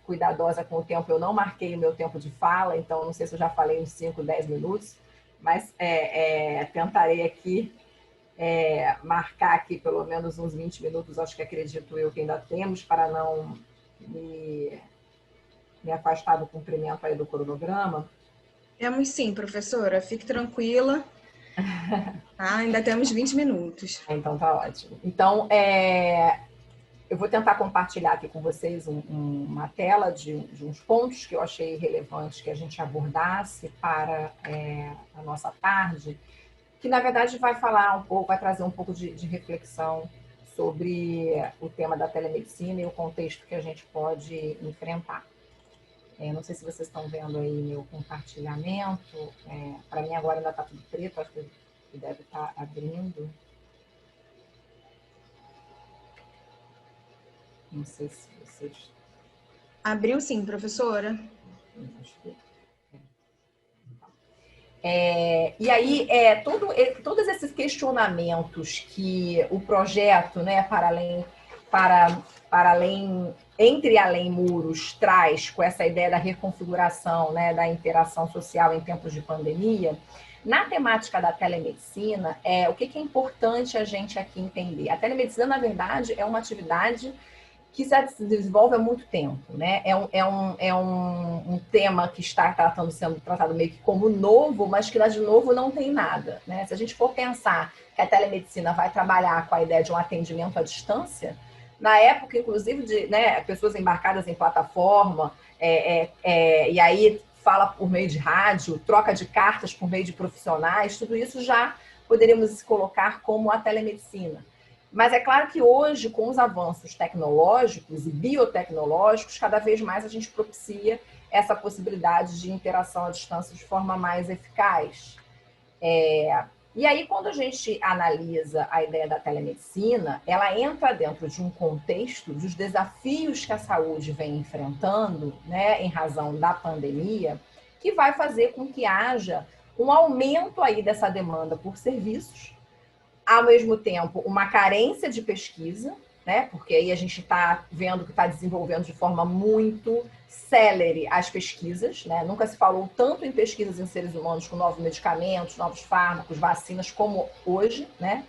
cuidadosa com o tempo, eu não marquei o meu tempo de fala, então não sei se eu já falei uns 5, 10 minutos, mas tentarei aqui marcar aqui pelo menos uns 20 minutos, acho que acredito eu que ainda temos, para não me afastar do cumprimento aí do cronograma. Temos sim, professora, fique tranquila. Ainda temos 20 minutos. Então tá ótimo. Então, eu vou tentar compartilhar aqui com vocês uma tela de uns pontos que eu achei relevantes que a gente abordasse para a nossa tarde, que na verdade vai falar um pouco, vai trazer um pouco de reflexão sobre o tema da telemedicina e o contexto que a gente pode enfrentar. Não sei se vocês estão vendo aí meu compartilhamento. Para mim agora ainda está tudo preto, acho que deve estar abrindo. Não sei se vocês... Abriu sim, professora. E aí, todos esses questionamentos que o projeto, né, para além, entre além muros, traz com essa ideia da reconfiguração, né, da interação social em tempos de pandemia, na temática da telemedicina, o que é importante a gente aqui entender? A telemedicina, na verdade, é uma atividade que se desenvolve há muito tempo, né? É um tema que está sendo tratado meio que como novo, mas que lá de novo não tem nada, né? Se a gente for pensar que a telemedicina vai trabalhar com a ideia de um atendimento à distância, na época, inclusive, de, né, pessoas embarcadas em plataforma, e aí fala por meio de rádio, troca de cartas por meio de profissionais, tudo isso já poderíamos colocar como a telemedicina. Mas é claro que hoje, com os avanços tecnológicos e biotecnológicos, cada vez mais a gente propicia essa possibilidade de interação à distância de forma mais eficaz. E aí, quando a gente analisa a ideia da telemedicina, ela entra dentro de um contexto dos desafios que a saúde vem enfrentando, né, em razão da pandemia, que vai fazer com que haja um aumento aí dessa demanda por serviços, ao mesmo tempo uma carência de pesquisa, né? Porque aí a gente está vendo que está desenvolvendo de forma muito célere as pesquisas, né? Nunca se falou tanto em pesquisas em seres humanos com novos medicamentos, novos fármacos, vacinas, como hoje, né?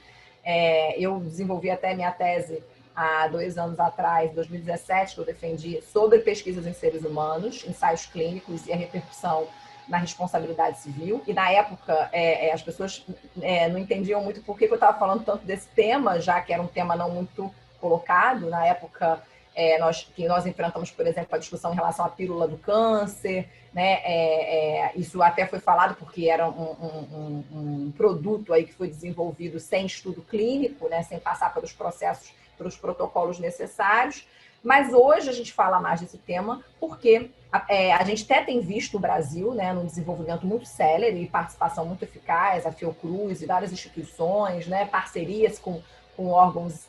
Eu desenvolvi até minha tese há 2 anos atrás, 2017, que eu defendi sobre pesquisas em seres humanos, ensaios clínicos e a repercussão na responsabilidade civil. E na época as pessoas não entendiam muito por que eu estava falando tanto desse tema, já que era um tema não muito colocado. Na época, nós enfrentamos, por exemplo, a discussão em relação à pílula do câncer, né? Isso até foi falado porque era um produto aí que foi desenvolvido sem estudo clínico, né? Sem passar pelos processos, pelos protocolos necessários. Mas hoje a gente fala mais desse tema porque a gente até tem visto o Brasil, né, num desenvolvimento muito célere e participação muito eficaz, a Fiocruz e várias instituições, né, parcerias com órgãos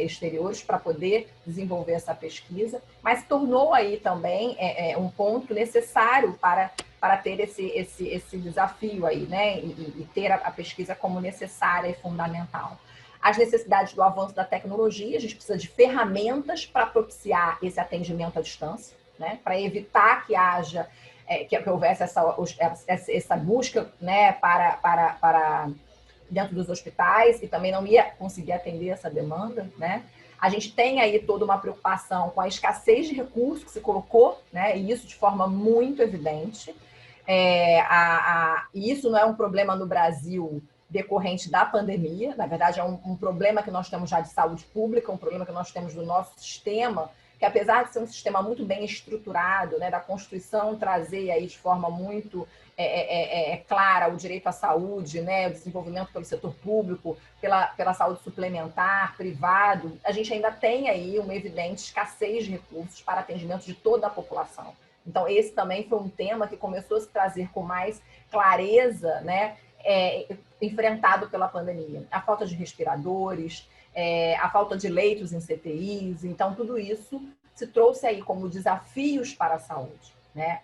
exteriores para poder desenvolver essa pesquisa, mas tornou aí também um ponto necessário para ter esse desafio aí, né, e ter a pesquisa como necessária e fundamental. As necessidades do avanço da tecnologia, a gente precisa de ferramentas para propiciar esse atendimento à distância, né? Para evitar que haja, que houvesse essa busca, né, para dentro dos hospitais, e também não ia conseguir atender essa demanda, né? A gente tem aí toda uma preocupação com a escassez de recursos que se colocou, né? E isso de forma muito evidente. E isso não é um problema no Brasil decorrente da pandemia, na verdade é um problema que nós temos já de saúde pública, um problema que nós temos do nosso sistema, que apesar de ser um sistema muito bem estruturado, né, da Constituição trazer aí de forma muito clara o direito à saúde, né, o desenvolvimento pelo setor público, pela saúde suplementar, privado, a gente ainda tem aí uma evidente escassez de recursos para atendimento de toda a população. Então, esse também foi um tema que começou a se trazer com mais clareza, né, enfrentado pela pandemia. A falta de respiradores, a falta de leitos em CTIs, então tudo isso se trouxe aí como desafios para a saúde, né?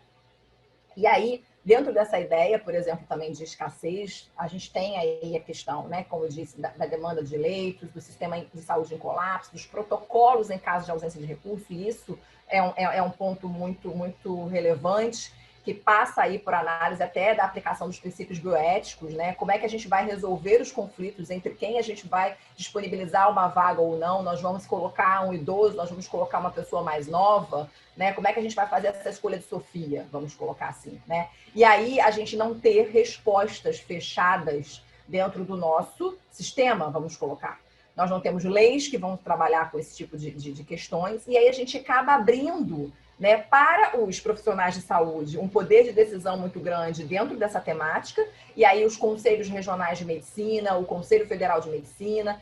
E aí, dentro dessa ideia, por exemplo, também de escassez, a gente tem aí a questão, né, como eu disse, da demanda de leitos, do sistema de saúde em colapso, dos protocolos em caso de ausência de recurso, e isso é um ponto muito, muito relevante, que passa aí por análise até da aplicação dos princípios bioéticos, né? Como é que a gente vai resolver os conflitos entre quem a gente vai disponibilizar uma vaga ou não, nós vamos colocar um idoso, nós vamos colocar uma pessoa mais nova, né? Como é que a gente vai fazer essa escolha de Sofia, vamos colocar assim, né? E aí a gente não ter respostas fechadas dentro do nosso sistema, vamos colocar. Nós não temos leis que vão trabalhar com esse tipo de questões, e aí a gente acaba abrindo, né, para os profissionais de saúde um poder de decisão muito grande dentro dessa temática, e aí os conselhos regionais de medicina, o Conselho Federal de Medicina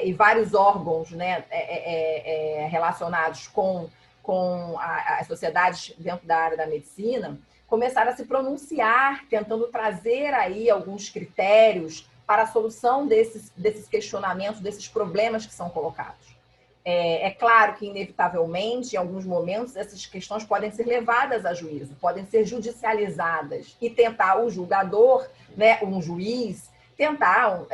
e vários órgãos, né, relacionados com as sociedades dentro da área da medicina, começaram a se pronunciar, tentando trazer aí alguns critérios para a solução desses questionamentos, desses problemas que são colocados. É claro que, inevitavelmente, em alguns momentos, essas questões podem ser levadas a juízo, podem ser judicializadas e tentar o julgador, né, um juiz, tentar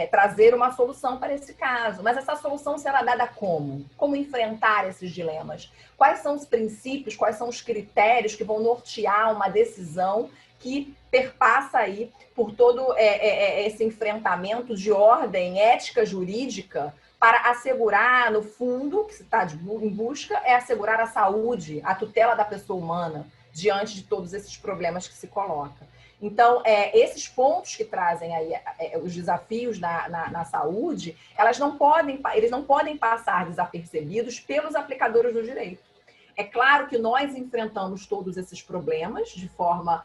trazer uma solução para esse caso. Mas essa solução será dada como? Como enfrentar esses dilemas? Quais são os princípios, quais são os critérios que vão nortear uma decisão que perpassa aí por todo esse enfrentamento de ordem ética jurídica para assegurar, no fundo, que se está em busca, é assegurar a saúde, a tutela da pessoa humana, diante de todos esses problemas que se colocam. Então, esses pontos que trazem aí os desafios na saúde, eles não podem passar desapercebidos pelos aplicadores do direito. É claro que nós enfrentamos todos esses problemas de forma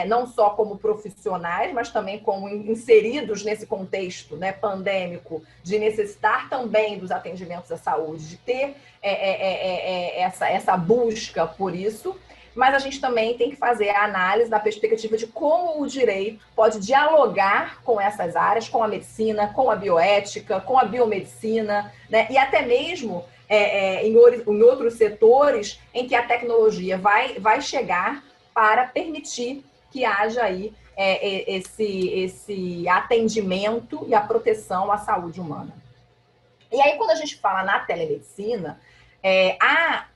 não só como profissionais, mas também como inseridos nesse contexto, né, pandêmico, de necessitar também dos atendimentos à saúde, de ter essa busca por isso. mas a gente também tem que fazer a análise da perspectiva de como o direito pode dialogar com essas áreas, com a medicina, com a bioética, com a biomedicina, né? E até mesmo em outros setores em que a tecnologia vai chegar para permitir que haja aí esse atendimento e a proteção à saúde humana. E aí, quando a gente fala na telemedicina,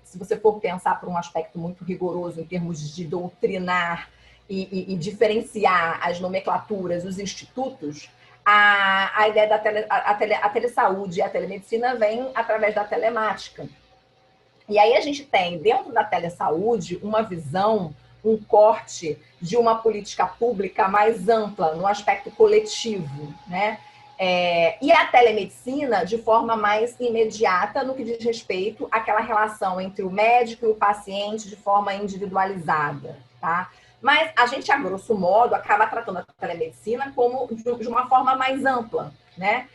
se você for pensar por um aspecto muito rigoroso em termos de doutrinar e diferenciar as nomenclaturas, os institutos, a ideia da telesaúde e a telemedicina vem através da telemática. E aí a gente tem, dentro da telesaúde, uma visão, um corte de uma política pública mais ampla, no aspecto coletivo, né? E a telemedicina de forma mais imediata no que diz respeito àquela relação entre o médico e o paciente de forma individualizada, tá? Mas a gente, a grosso modo, acaba tratando a telemedicina como de uma forma mais ampla, né?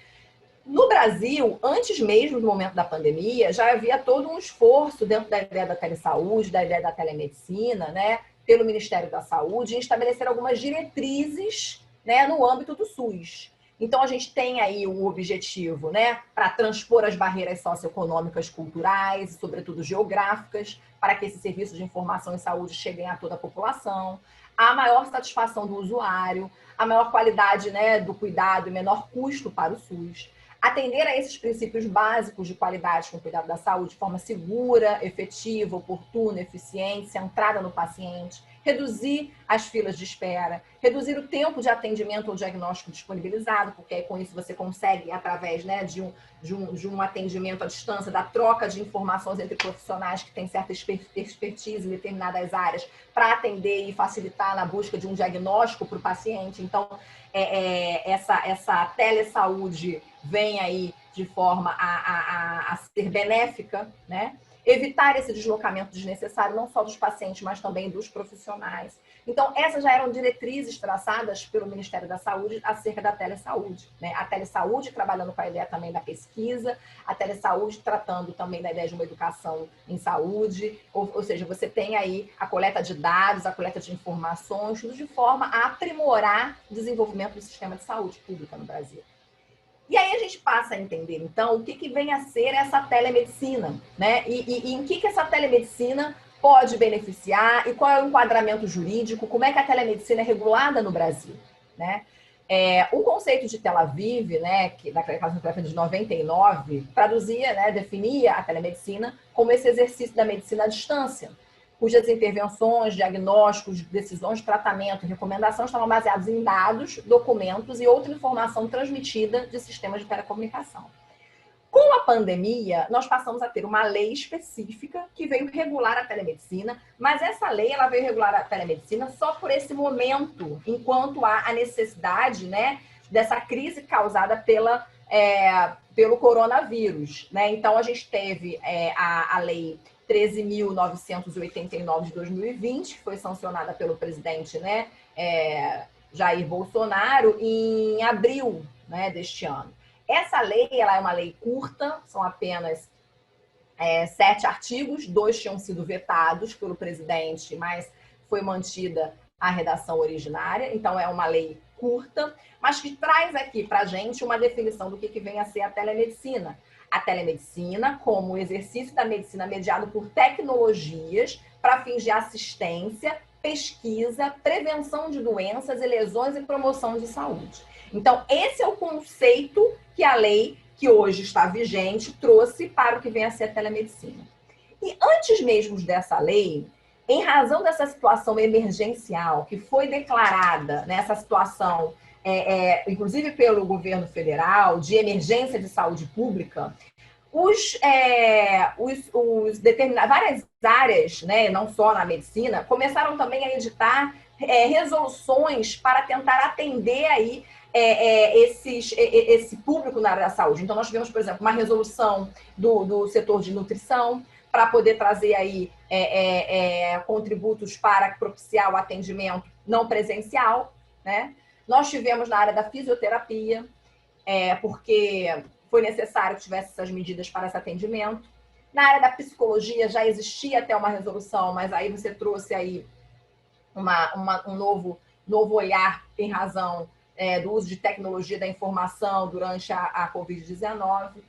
No Brasil, antes mesmo do momento da pandemia, já havia todo um esforço dentro da ideia da telesaúde, da ideia da telemedicina, né, pelo Ministério da Saúde, em estabelecer algumas diretrizes, né, no âmbito do SUS. Então, a gente tem aí o objetivo, né, para transpor as barreiras socioeconômicas, culturais e, sobretudo, geográficas, para que esses serviços de informação e saúde cheguem a toda a população, a maior satisfação do usuário, a maior qualidade, né, do cuidado e menor custo para o SUS. Atender a esses princípios básicos de qualidade com cuidado da saúde de forma segura, efetiva, oportuna, eficiente, centrada no paciente, reduzir as filas de espera, reduzir o tempo de atendimento ou diagnóstico disponibilizado, porque aí com isso você consegue, através, né, de um atendimento à distância, da troca de informações entre profissionais que têm certa expertise em determinadas áreas, para atender e facilitar na busca de um diagnóstico para o paciente. Então, essa telesaúde vem aí de forma a ser benéfica, né? Evitar esse deslocamento desnecessário, não só dos pacientes, mas também dos profissionais. Então, essas já eram diretrizes traçadas pelo Ministério da Saúde acerca da telesaúde, né? A telesaúde trabalhando com a ideia também da pesquisa, a telesaúde tratando também da ideia de uma educação em saúde, ou seja, você tem aí a coleta de dados, a coleta de informações, tudo de forma a aprimorar o desenvolvimento do sistema de saúde pública no Brasil. E aí a gente passa a entender, então, o que vem a ser essa telemedicina, né? E em que essa telemedicina pode beneficiar e qual é o enquadramento jurídico, como é que a telemedicina é regulada no Brasil, né? O conceito de Tel Aviv, né, que da Declaração de 99, traduzia, né, definia a telemedicina como esse exercício da medicina à distância, cujas intervenções, diagnósticos, decisões de tratamento e recomendação estavam baseados em dados, documentos e outra informação transmitida de sistemas de telecomunicação. Com a pandemia, nós passamos a ter uma lei específica que veio regular a telemedicina, mas essa lei ela veio regular a telemedicina só por esse momento, enquanto há a necessidade, né, dessa crise causada pelo coronavírus, né? Então, a gente teve a lei 13.989 de 2020, que foi sancionada pelo presidente, né, Jair Bolsonaro, em abril, né, deste ano. Essa lei ela é uma lei curta, são apenas 7 artigos, 2 tinham sido vetados pelo presidente, mas foi mantida a redação originária, então é uma lei curta, mas que traz aqui para a gente uma definição do que vem a ser a telemedicina. A telemedicina como o exercício da medicina mediado por tecnologias para fins de assistência, pesquisa, prevenção de doenças e lesões e promoção de saúde. Então, esse é o conceito que a lei, que hoje está vigente, trouxe para o que vem a ser a telemedicina. E antes mesmo dessa lei, em razão dessa situação emergencial que foi declarada, nessa situação inclusive pelo governo federal, de emergência de saúde pública, várias áreas, né, não só na medicina, começaram também a editar resoluções para tentar atender aí esse público na área da saúde. Então, nós tivemos, por exemplo, uma resolução do setor de nutrição para poder trazer aí contributos para propiciar o atendimento não presencial, né? Nós tivemos na área da fisioterapia, porque foi necessário que tivesse essas medidas para esse atendimento. Na área da psicologia já existia até uma resolução, mas aí você trouxe aí um novo olhar em razão do uso de tecnologia da informação durante a Covid-19.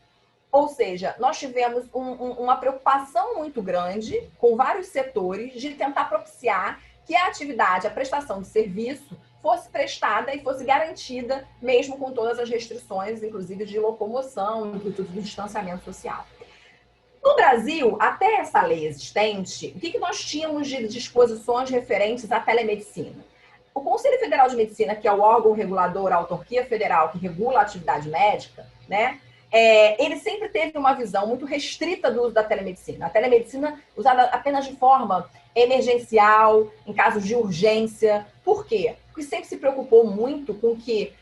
Ou seja, nós tivemos uma preocupação muito grande com vários setores de tentar propiciar que a atividade, a prestação de serviço, fosse prestada e fosse garantida, mesmo com todas as restrições, inclusive de locomoção, inclusive do distanciamento social. No Brasil, até essa lei existente, o que nós tínhamos de disposições referentes à telemedicina? O Conselho Federal de Medicina, que é o órgão regulador, a autarquia federal que regula a atividade médica, né? Ele sempre teve uma visão muito restrita do uso da telemedicina. A telemedicina usada apenas de forma emergencial, em casos de urgência. Por quê? Porque sempre se preocupou muito com que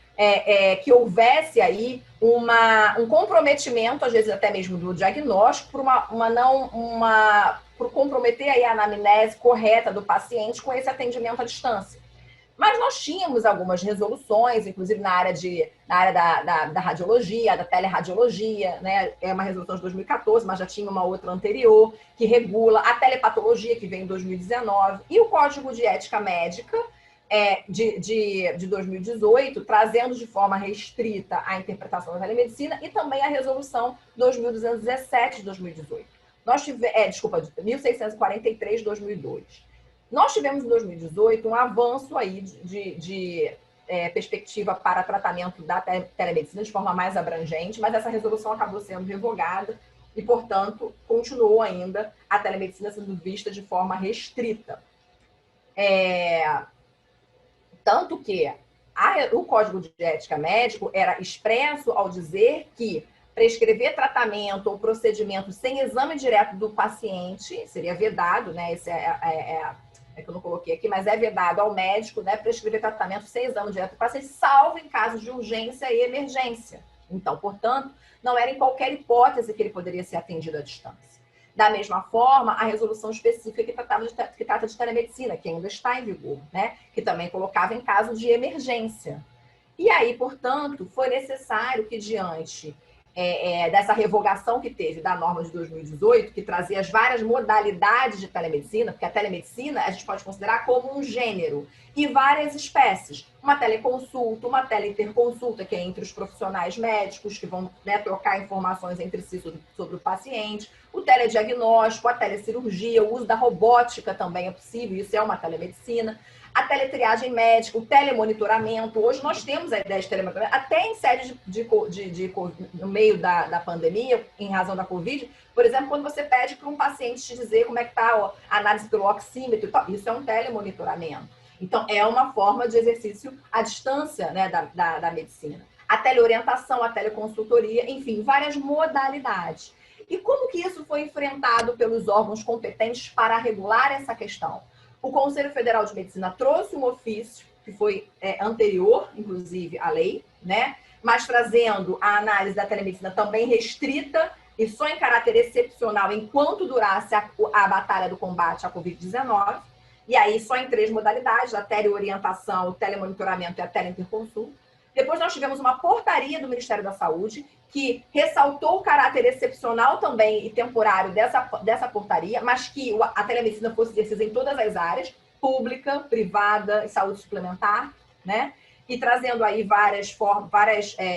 houvesse aí um comprometimento, às vezes até mesmo do diagnóstico, por comprometer aí a anamnese correta do paciente com esse atendimento à distância. Mas nós tínhamos algumas resoluções, inclusive na área da radiologia, da teleradiologia, né? É uma resolução de 2014, mas já tinha uma outra anterior, que regula a telepatologia, que vem em 2019, e o Código de Ética Médica, de 2018, trazendo de forma restrita a interpretação da telemedicina, e também a resolução 2217 de 2018. 1643 de 2002. Nós tivemos em 2018 um avanço aí de perspectiva para tratamento da telemedicina de forma mais abrangente, mas essa resolução acabou sendo revogada e, portanto, continuou ainda a telemedicina sendo vista de forma restrita. Tanto que o Código de Ética Médico era expresso ao dizer que prescrever tratamento ou procedimento sem exame direto do paciente seria vedado, né? Esse que eu não coloquei aqui, mas é vedado ao médico, né, prescrever tratamento sem exame direto do paciente, salvo em casos de urgência e emergência. Então, portanto, não era em qualquer hipótese que ele poderia ser atendido à distância. Da mesma forma, a resolução específica que trata de telemedicina, que ainda está em vigor, né, que também colocava em casos de emergência. E aí, portanto, foi necessário que, diante dessa revogação que teve da norma de 2018, que trazia as várias modalidades de telemedicina, porque a telemedicina a gente pode considerar como um gênero, e várias espécies. Uma teleconsulta, uma teleinterconsulta, que é entre os profissionais médicos, que vão, né, trocar informações entre si sobre o paciente, o telediagnóstico, a telecirurgia, o uso da robótica também é possível, isso é uma telemedicina. A teletriagem médica, o telemonitoramento. Hoje nós temos a ideia de telemonitoramento, até em sede no meio da pandemia, em razão da Covid. Por exemplo, quando você pede para um paciente te dizer como é que está a análise pelo oxímetro, isso é um telemonitoramento. Então, é uma forma de exercício à distância, né, da medicina. A teleorientação, a teleconsultoria, enfim, várias modalidades. E como que isso foi enfrentado pelos órgãos competentes para regular essa questão? O Conselho Federal de Medicina trouxe um ofício, que foi anterior, inclusive, à lei, né? Mas trazendo a análise da telemedicina também restrita e só em caráter excepcional enquanto durasse a batalha do combate à Covid-19. E aí só em 3 modalidades, a teleorientação, o telemonitoramento e a teleinterconsulta. Depois nós tivemos uma portaria do Ministério da Saúde que ressaltou o caráter excepcional também e temporário dessa portaria, mas que a telemedicina fosse exercida em todas as áreas, pública, privada e saúde suplementar, né? E trazendo aí várias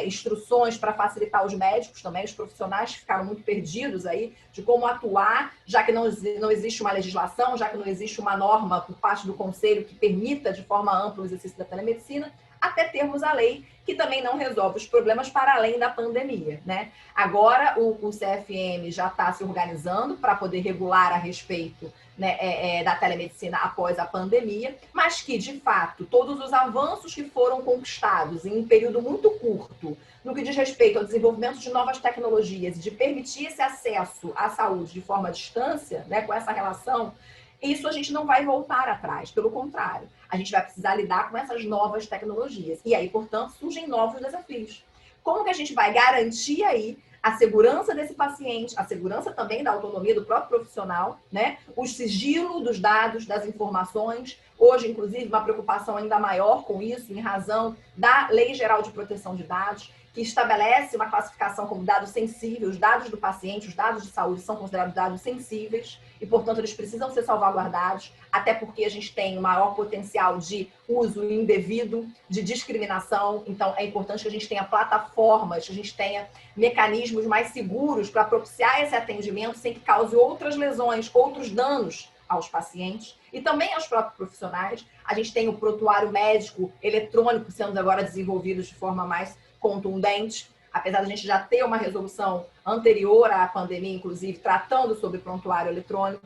instruções para facilitar os médicos também, os profissionais que ficaram muito perdidos aí de como atuar, já que não existe uma legislação, já que não existe uma norma por parte do Conselho que permita de forma ampla o exercício da telemedicina, até termos a lei que também não resolve os problemas para além da pandemia, né? Agora o CFM já está se organizando para poder regular a respeito, né, da telemedicina após a pandemia, mas que, de fato, todos os avanços que foram conquistados em um período muito curto, no que diz respeito ao desenvolvimento de novas tecnologias e de permitir esse acesso à saúde de forma à distância, né, com essa relação, isso a gente não vai voltar atrás, pelo contrário. A gente vai precisar lidar com essas novas tecnologias. E aí, portanto, surgem novos desafios. Como que a gente vai garantir aí a segurança desse paciente, a segurança também da autonomia do próprio profissional, né? O sigilo dos dados, das informações. Hoje, inclusive, uma preocupação ainda maior com isso, em razão da Lei Geral de Proteção de Dados, que estabelece uma classificação como dados sensíveis. Os dados do paciente, os dados de saúde são considerados dados sensíveis e, portanto, eles precisam ser salvaguardados, até porque a gente tem um maior potencial de uso indevido, de discriminação. Então, é importante que a gente tenha plataformas, que a gente tenha mecanismos mais seguros para propiciar esse atendimento sem que cause outras lesões, outros danos aos pacientes e também aos próprios profissionais. A gente tem o prontuário médico eletrônico sendo agora desenvolvido de forma mais contundente, apesar de a gente já ter uma resolução anterior à pandemia, inclusive, tratando sobre prontuário eletrônico.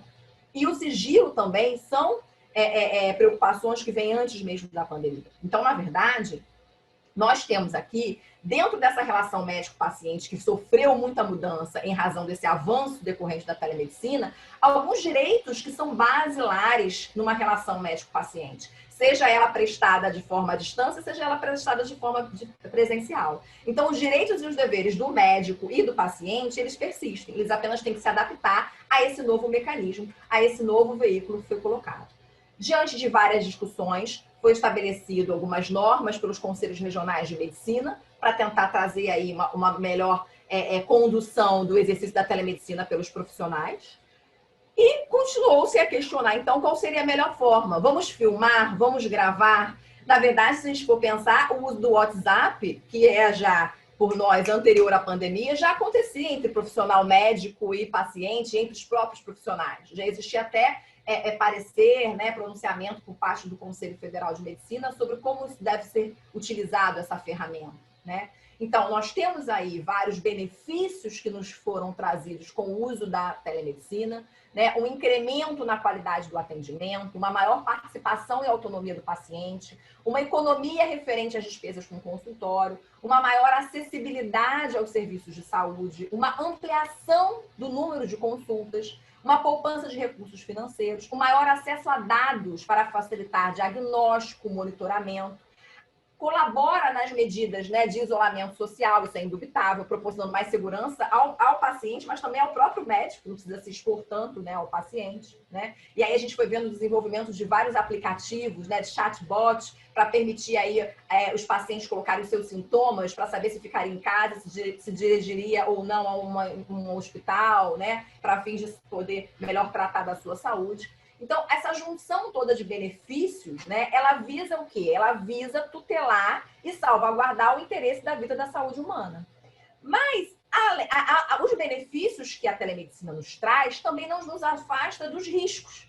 E o sigilo também são preocupações que vêm antes mesmo da pandemia. Então, na verdade, nós temos aqui, dentro dessa relação médico-paciente, que sofreu muita mudança em razão desse avanço decorrente da telemedicina, alguns direitos que são basilares numa relação médico-paciente. Seja ela prestada de forma à distância, seja ela prestada de forma presencial. Então, os direitos e os deveres do médico e do paciente, eles persistem. Eles apenas têm que se adaptar a esse novo mecanismo, a esse novo veículo que foi colocado. Diante de várias discussões, foi estabelecido algumas normas pelos conselhos regionais de medicina para tentar trazer aí uma melhor condução do exercício da telemedicina pelos profissionais. E continuou-se a questionar, então, qual seria a melhor forma? Vamos filmar? Vamos gravar? Na verdade, se a gente for pensar, o uso do WhatsApp, que é já, por nós, anterior à pandemia, já acontecia entre profissional médico e paciente, entre os próprios profissionais. Já existia até parecer, né, pronunciamento por parte do Conselho Federal de Medicina sobre como deve ser utilizado essa ferramenta, né? Então, nós temos aí vários benefícios que nos foram trazidos com o uso da telemedicina, né? Um incremento na qualidade do atendimento, uma maior participação e autonomia do paciente, uma economia referente às despesas com consultório, uma maior acessibilidade aos serviços de saúde, uma ampliação do número de consultas, uma poupança de recursos financeiros, um maior acesso a dados para facilitar diagnóstico, monitoramento, colabora nas medidas, né, de isolamento social, isso é indubitável, proporcionando mais segurança ao paciente, mas também ao próprio médico, não precisa se expor tanto, né, ao paciente, né? E aí a gente foi vendo o desenvolvimento de vários aplicativos, né, de chatbots, para permitir aí os pacientes colocarem os seus sintomas, para saber se ficaria em casa, se dirigiria ou não a um hospital, né, para fins de poder melhor tratar da sua saúde. Então, essa junção toda de benefícios, né, ela visa o quê? Ela visa tutelar e salvaguardar o interesse da vida da saúde humana. Mas os benefícios que a telemedicina nos traz também não nos afasta dos riscos.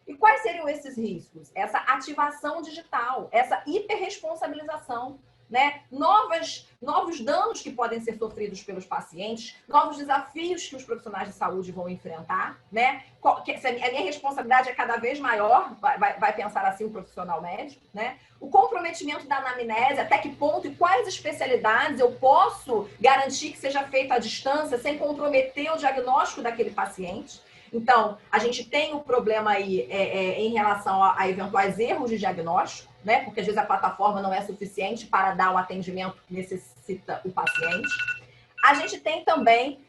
E quais seriam esses riscos? Essa ativação digital, essa hiperresponsabilização, né? Novos danos que podem ser sofridos pelos pacientes, novos desafios que os profissionais de saúde vão enfrentar, né? A minha responsabilidade é cada vez maior, vai pensar assim o profissional médico, né? O comprometimento da anamnese, até que ponto e quais especialidades eu posso garantir que seja feita à distância sem comprometer o diagnóstico daquele paciente. Então, a gente tem o problema aí em relação a eventuais erros de diagnóstico, né? Porque às vezes a plataforma não é suficiente para dar o atendimento que necessita o paciente. A gente tem também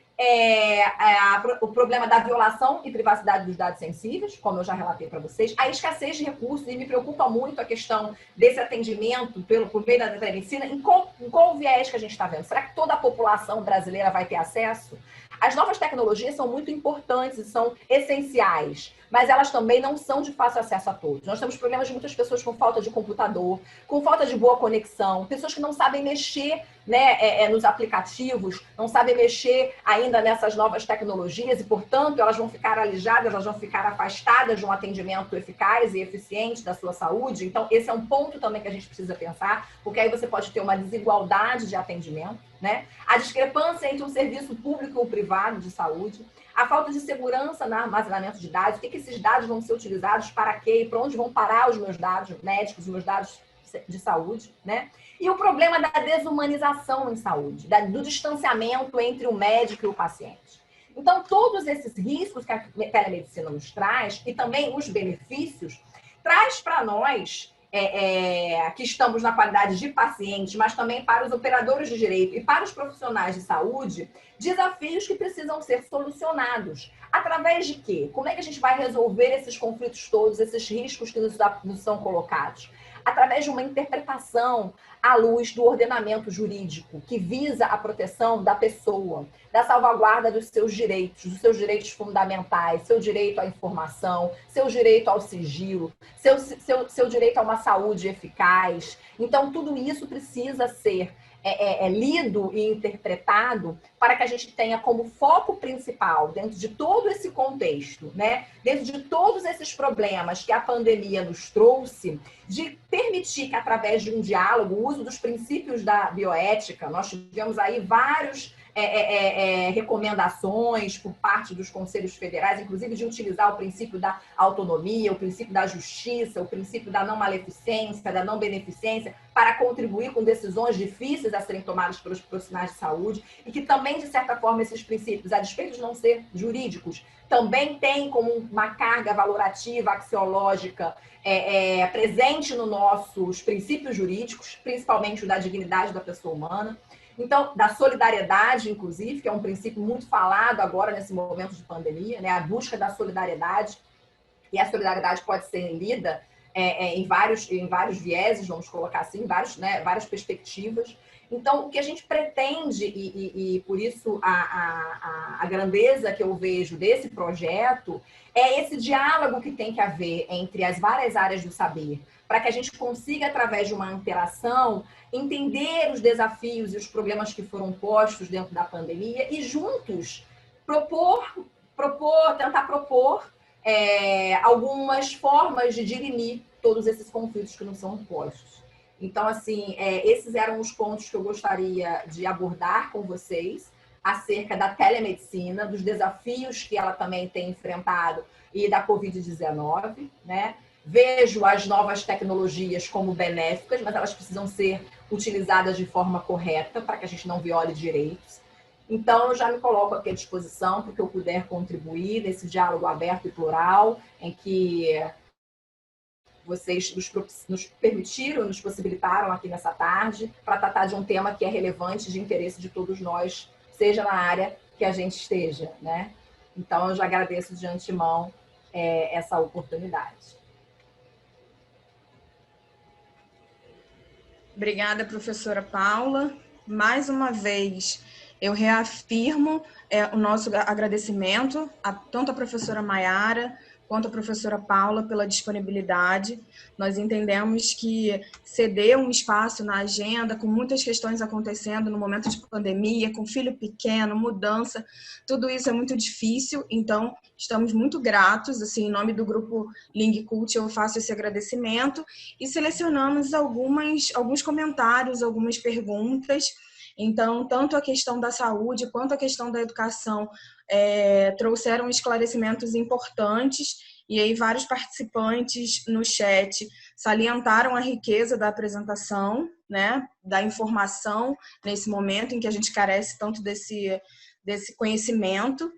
o problema da violação e privacidade dos dados sensíveis, como eu já relatei para vocês, a escassez de recursos, e me preocupa muito a questão desse atendimento por meio da telemedicina, em qual viés que a gente está vendo? Será que toda a população brasileira vai ter acesso? As novas tecnologias são muito importantes e são essenciais, mas elas também não são de fácil acesso a todos. Nós temos problemas de muitas pessoas com falta de computador, com falta de boa conexão, pessoas que não sabem mexer, né, nos aplicativos, não sabem mexer ainda nessas novas tecnologias e, portanto, elas vão ficar alijadas, elas vão ficar afastadas de um atendimento eficaz e eficiente da sua saúde. Então, esse é um ponto também que a gente precisa pensar, porque aí você pode ter uma desigualdade de atendimento, né? A discrepância entre um serviço público e um privado de saúde, a falta de segurança no armazenamento de dados, o que esses dados vão ser utilizados, para quê, para onde vão parar os meus dados médicos, os meus dados de saúde, né? E o problema da desumanização em saúde, do distanciamento entre o médico e o paciente. Então, todos esses riscos que a telemedicina nos traz, e também os benefícios, traz para nós que estamos na qualidade de pacientes, mas também para os operadores de direito e para os profissionais de saúde, desafios que precisam ser solucionados. Através de quê? Como é que a gente vai resolver esses conflitos todos, esses riscos que nos são colocados? Através de uma interpretação à luz do ordenamento jurídico, que visa a proteção da pessoa, da salvaguarda dos seus direitos fundamentais, seu direito à informação, seu direito ao sigilo, seu direito a uma saúde eficaz. Então, tudo isso precisa ser lido e interpretado para que a gente tenha como foco principal, dentro de todo esse contexto, né, dentro de todos esses problemas que a pandemia nos trouxe, de permitir que, através de um diálogo, o uso dos princípios da bioética, nós tivemos aí vários recomendações por parte dos conselhos federais, inclusive de utilizar o princípio da autonomia, o princípio da justiça, o princípio da não maleficência, da não beneficência, para contribuir com decisões difíceis a serem tomadas pelos profissionais de saúde, e que também, de certa forma, esses princípios, a despeito de não ser jurídicos, também têm como uma carga valorativa, axiológica, presente nos nossos princípios jurídicos, principalmente o da dignidade da pessoa humana. Então, da solidariedade, inclusive, que é um princípio muito falado agora nesse momento de pandemia, né? A busca da solidariedade, e a solidariedade pode ser lida em vários vieses, vamos colocar assim, várias perspectivas. Então, o que a gente pretende, e por isso a grandeza que eu vejo desse projeto, é esse diálogo que tem que haver entre as várias áreas do saber, para que a gente consiga, através de uma interação, entender os desafios e os problemas que foram postos dentro da pandemia e juntos tentar propor algumas formas de dirimir todos esses conflitos que nos são postos. Então, assim, esses eram os pontos que eu gostaria de abordar com vocês acerca da telemedicina, dos desafios que ela também tem enfrentado e da Covid-19, né? Vejo as novas tecnologias como benéficas, mas elas precisam ser utilizadas de forma correta para que a gente não viole direitos. Então, eu já me coloco aqui à disposição para que eu puder contribuir nesse diálogo aberto e plural, em que vocês nos permitiram, nos possibilitaram aqui nessa tarde, para tratar de um tema que é relevante, de interesse de todos nós, seja na área que a gente esteja, né? Então, eu já agradeço de antemão essa oportunidade. Obrigada, professora Paula. Mais uma vez, eu reafirmo o nosso agradecimento tanto à professora Maiara quanto à professora Paula pela disponibilidade. Nós entendemos que ceder um espaço na agenda, com muitas questões acontecendo no momento de pandemia, com filho pequeno, mudança, tudo isso é muito difícil, então estamos muito gratos, assim, em nome do grupo LingCult eu faço esse agradecimento e selecionamos alguns comentários, algumas perguntas. Então, tanto a questão da saúde quanto a questão da educação trouxeram esclarecimentos importantes, e aí vários participantes no chat salientaram a riqueza da apresentação, né, da informação nesse momento em que a gente carece tanto desse conhecimento.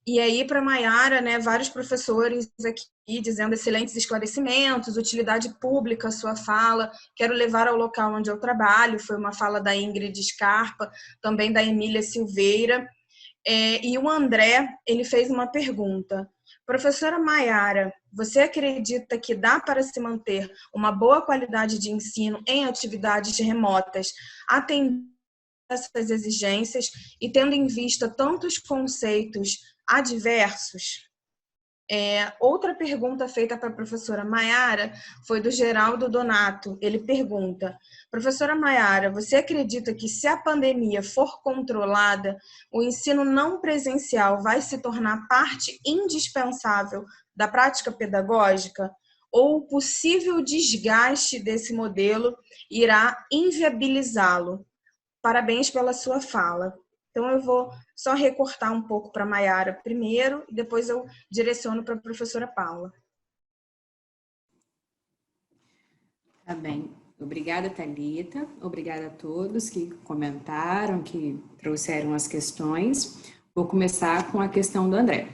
E aí, para a Maiara, né, vários professores aqui dizendo excelentes esclarecimentos, utilidade pública, sua fala, quero levar ao local onde eu trabalho, foi uma fala da Ingrid Scarpa, também da Emília Silveira. E o André, ele fez uma pergunta. Professora Maiara, você acredita que dá para se manter uma boa qualidade de ensino em atividades remotas, atendendo essas exigências e tendo em vista tantos conceitos adversos? Outra pergunta feita para a professora Maiara foi do Geraldo Donato. Ele pergunta: professora Maiara, você acredita que se a pandemia for controlada, o ensino não presencial vai se tornar parte indispensável da prática pedagógica? Ou o possível desgaste desse modelo irá inviabilizá-lo? Parabéns pela sua fala. Então, eu vou só recortar um pouco para a Maiara primeiro, e depois eu direciono para a professora Paula. Tá bem. Obrigada, Thalita. Obrigada a todos que comentaram, que trouxeram as questões. Vou começar com a questão do André,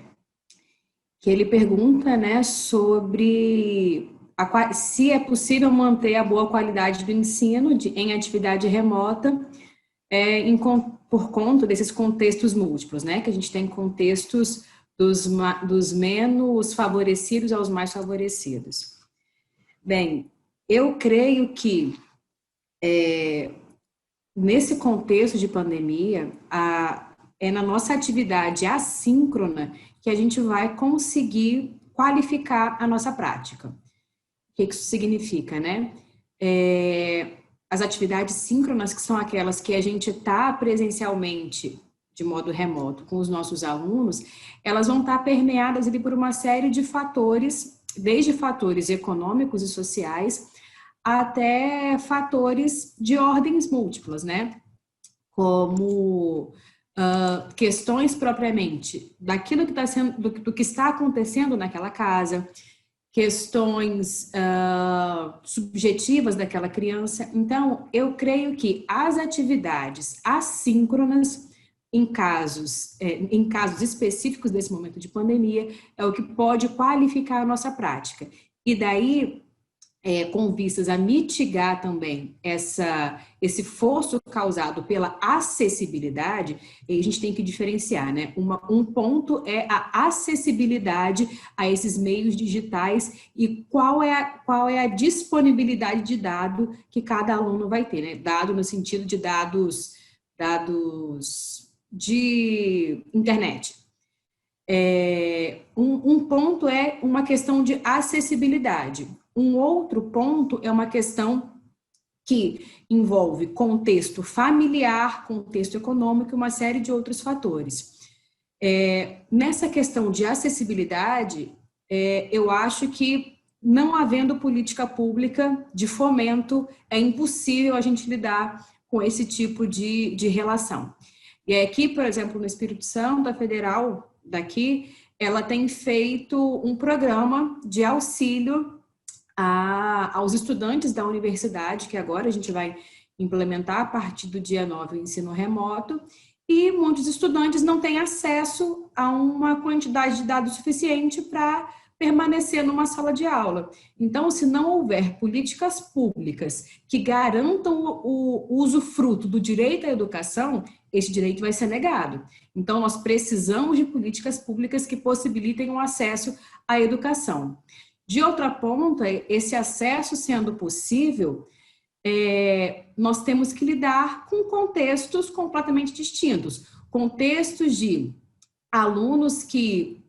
que ele pergunta, né, sobre se é possível manter a boa qualidade do ensino em atividade remota, por conta desses contextos múltiplos, né? Que a gente tem contextos dos menos favorecidos aos mais favorecidos. Bem, eu creio que nesse contexto de pandemia, é na nossa atividade assíncrona que a gente vai conseguir qualificar a nossa prática. O que isso significa, né? As atividades síncronas, que são aquelas que a gente está presencialmente, de modo remoto, com os nossos alunos, elas vão estar permeadas ali por uma série de fatores, desde fatores econômicos e sociais, até fatores de ordens múltiplas, né? Como questões propriamente daquilo que está sendo, do que está acontecendo naquela casa, questões subjetivas daquela criança. Então, eu creio que as atividades assíncronas, em casos específicos desse momento de pandemia, é o que pode qualificar a nossa prática. E daí, com vistas a mitigar também esse fosso causado pela acessibilidade, a gente tem que diferenciar, né? Um ponto é a acessibilidade a esses meios digitais e qual é a disponibilidade de dado que cada aluno vai ter, né? Dado no sentido de dados de internet. Um ponto é uma questão de acessibilidade. Um outro ponto é uma questão que envolve contexto familiar, contexto econômico e uma série de outros fatores. Nessa questão de acessibilidade, eu acho que não havendo política pública de fomento, é impossível a gente lidar com esse tipo de relação. E aqui, por exemplo, no Espírito Santo, a federal daqui, ela tem feito um programa de auxílio aos estudantes da universidade, que agora a gente vai implementar a partir do dia 9 o ensino remoto, e muitos estudantes não têm acesso a uma quantidade de dados suficiente para permanecer numa sala de aula. Então, se não houver políticas públicas que garantam o usufruto do direito à educação, esse direito vai ser negado. Então, nós precisamos de políticas públicas que possibilitem o acesso à educação. De outra ponta, esse acesso sendo possível, nós temos que lidar com contextos completamente distintos. Contextos de alunos que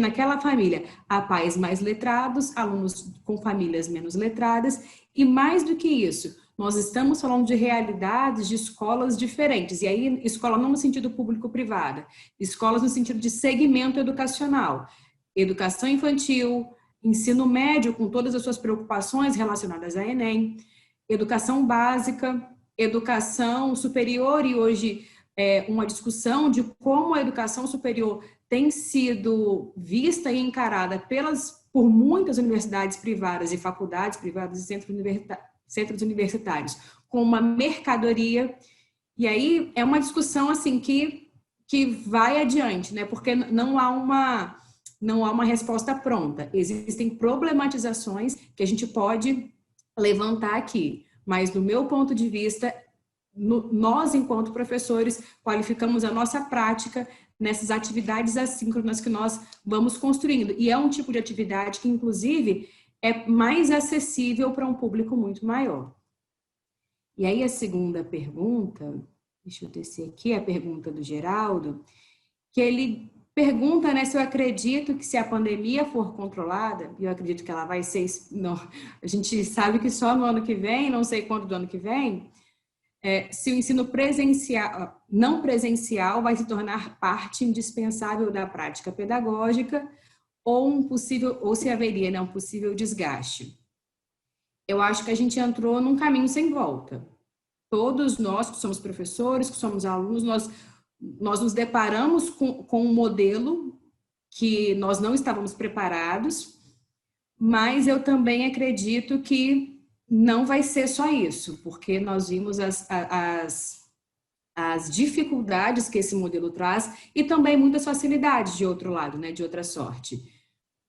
naquela família há pais mais letrados, alunos com famílias menos letradas, e mais do que isso, nós estamos falando de realidades de escolas diferentes, e aí escola não no sentido público-privada, escolas no sentido de segmento educacional, educação infantil, ensino médio com todas as suas preocupações relacionadas à Enem, educação básica, educação superior, e hoje uma discussão de como a educação superior tem sido vista e encarada por muitas universidades privadas e faculdades privadas e centros universitários como uma mercadoria. E aí é uma discussão assim que vai adiante, né? Porque não há uma resposta pronta. Existem problematizações que a gente pode levantar aqui, mas do meu ponto de vista, nós, enquanto professores, qualificamos a nossa prática nessas atividades assíncronas que nós vamos construindo. E é um tipo de atividade que, inclusive, é mais acessível para um público muito maior. E aí a segunda pergunta, deixa eu descer aqui, a pergunta do Geraldo, que ele pergunta, né, se eu acredito que se a pandemia for controlada, e eu acredito que ela vai ser, não, a gente sabe que só no ano que vem, não sei quando do ano que vem, se o ensino não presencial vai se tornar parte indispensável da prática pedagógica ou se haveria, né, um possível desgaste. Eu acho que a gente entrou num caminho sem volta. Todos nós que somos professores, que somos alunos, nós nos deparamos com um modelo que nós não estávamos preparados, mas eu também acredito que não vai ser só isso, porque nós vimos as dificuldades que esse modelo traz e também muitas facilidades de outro lado, né, de outra sorte.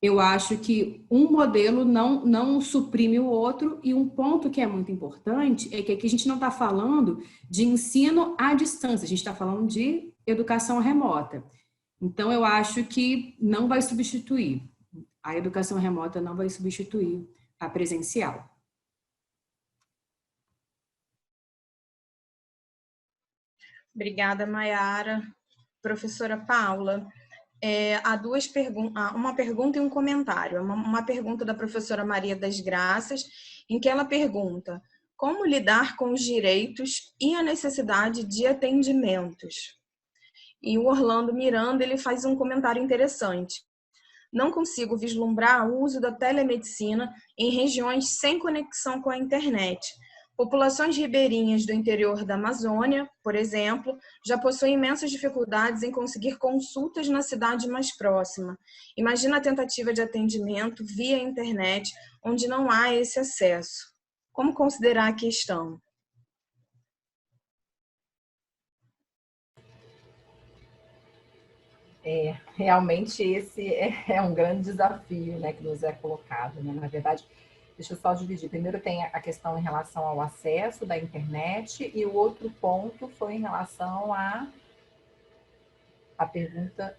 Eu acho que um modelo não suprime o outro, e um ponto que é muito importante é que aqui a gente não está falando de ensino à distância, a gente está falando de educação remota. Então, eu acho que não vai substituir, a educação remota não vai substituir a presencial. Obrigada, Maiara. Professora Paula, há uma pergunta e um comentário. Uma pergunta da professora Maria das Graças, em que ela pergunta: como lidar com os direitos e a necessidade de atendimentos? E o Orlando Miranda, ele faz um comentário interessante. Não consigo vislumbrar o uso da telemedicina em regiões sem conexão com a internet. Populações ribeirinhas do interior da Amazônia, por exemplo, já possuem imensas dificuldades em conseguir consultas na cidade mais próxima. Imagina a tentativa de atendimento via internet, onde não há esse acesso. Como considerar a questão? Realmente esse é um grande desafio, né, que nos é colocado, né? Na verdade, deixa eu só dividir. Primeiro tem a questão em relação ao acesso da internet, e o outro ponto foi em relação à pergunta.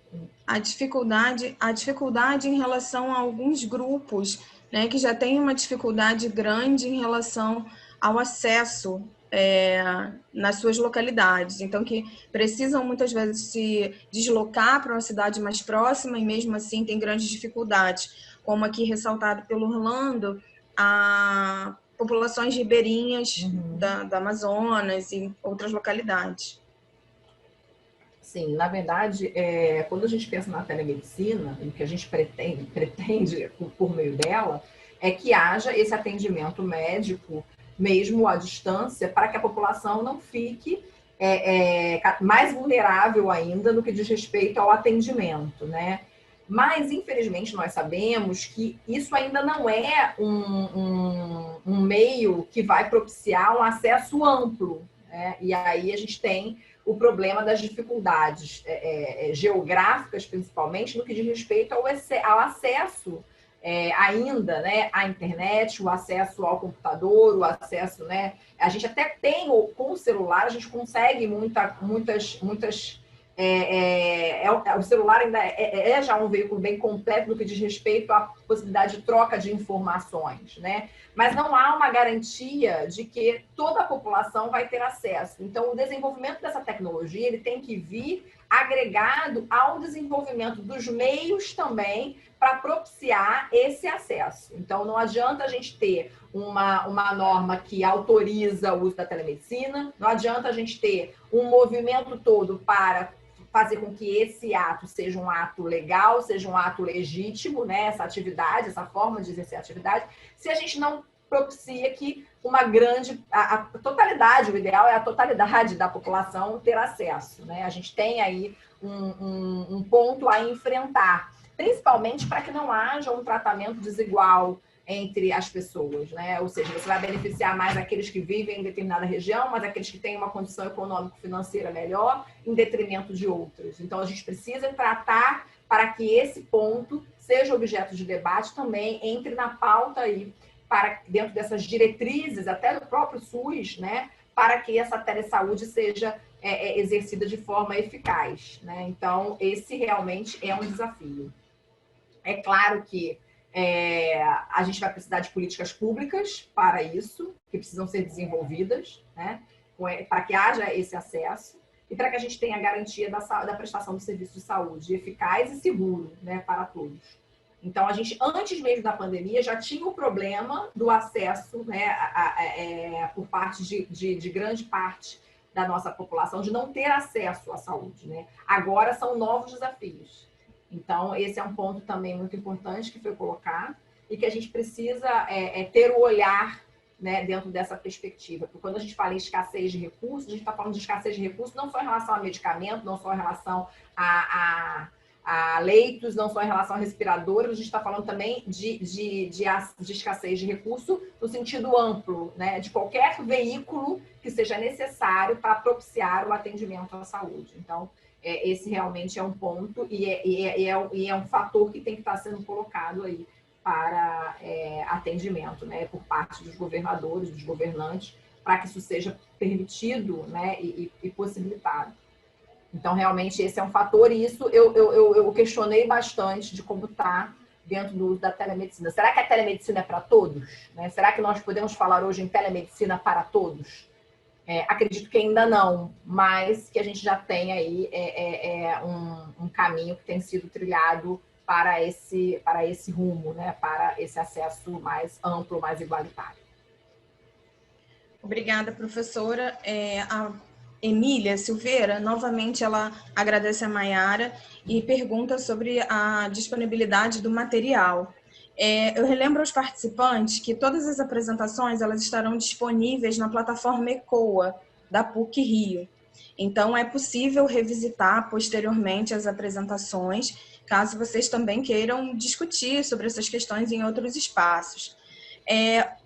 A dificuldade em relação a alguns grupos, né, que já têm uma dificuldade grande em relação ao acesso nas suas localidades. Então, que precisam muitas vezes se deslocar para uma cidade mais próxima e mesmo assim tem grandes dificuldades, como aqui ressaltado pelo Orlando, a populações ribeirinhas da Amazonas e outras localidades. Sim, na verdade, quando a gente pensa na telemedicina, o que a gente pretende por meio dela, é que haja esse atendimento médico, mesmo à distância, para que a população não fique mais vulnerável ainda no que diz respeito ao atendimento, né? Mas, infelizmente, nós sabemos que isso ainda não é um meio que vai propiciar um acesso amplo, né? E aí a gente tem o problema das dificuldades geográficas, principalmente, no que diz respeito ao acesso ainda, né, à internet, o acesso ao computador, o acesso, né? A gente até tem, com o celular, a gente consegue muitas o celular ainda já um veículo bem completo no que diz respeito à possibilidade de troca de informações, né? Mas não há uma garantia de que toda a população vai ter acesso. Então, o desenvolvimento dessa tecnologia ele tem que vir agregado ao desenvolvimento dos meios também para propiciar esse acesso. Então, não adianta a gente ter uma norma que autoriza o uso da telemedicina, não adianta a gente ter um movimento todo para fazer com que esse ato seja um ato legal, seja um ato legítimo, né? Essa atividade, essa forma de exercer a atividade, se a gente não propicia que a totalidade, o ideal é a totalidade da população ter acesso, né? A gente tem aí um ponto a enfrentar, principalmente para que não haja um tratamento desigual entre as pessoas, né? Ou seja, você vai beneficiar mais aqueles que vivem em determinada região, mas aqueles que têm uma condição econômico-financeira melhor, em detrimento de outros. Então, a gente precisa tratar para que esse ponto seja objeto de debate também, entre na pauta aí, para dentro dessas diretrizes, até do próprio SUS, né? Para que essa telesaúde seja exercida de forma eficaz, né? Então, esse realmente é um desafio. É claro que a gente vai precisar de políticas públicas para isso, que precisam ser desenvolvidas, né? Para que haja esse acesso e para que a gente tenha a garantia da prestação do serviço de saúde eficaz e seguro, né, para todos. Então, a gente, antes mesmo da pandemia, já tinha o problema do acesso, né, por parte de grande parte da nossa população, de não ter acesso à saúde, né? Agora são novos desafios. Então, esse é um ponto também muito importante que foi colocado e que a gente precisa ter o olhar, né, dentro dessa perspectiva. Porque quando a gente fala em escassez de recursos, a gente está falando de escassez de recursos não só em relação a medicamento, não só em relação a leitos, não só em relação a respiradores, a gente está falando também de escassez de recurso no sentido amplo, né, de qualquer veículo que seja necessário para propiciar o atendimento à saúde. Então, esse realmente é um ponto e é um fator que tem que estar sendo colocado aí para atendimento, né, por parte dos governadores, dos governantes, para que isso seja permitido, né, e possibilitado. Então, realmente, esse é um fator, e isso eu questionei bastante de como está dentro do uso da telemedicina. Será que a telemedicina é para todos? Né? Será que nós podemos falar hoje em telemedicina para todos? Acredito que ainda não, mas que a gente já tem aí um caminho que tem sido trilhado para esse rumo, né? Para esse acesso mais amplo, mais igualitário. Obrigada, professora. A Emília Silveira, novamente, ela agradece a Maiara e pergunta sobre a disponibilidade do material. Eu relembro aos participantes que todas as apresentações elas estarão disponíveis na plataforma ECOA, da PUC-Rio. Então, é possível revisitar posteriormente as apresentações, caso vocês também queiram discutir sobre essas questões em outros espaços.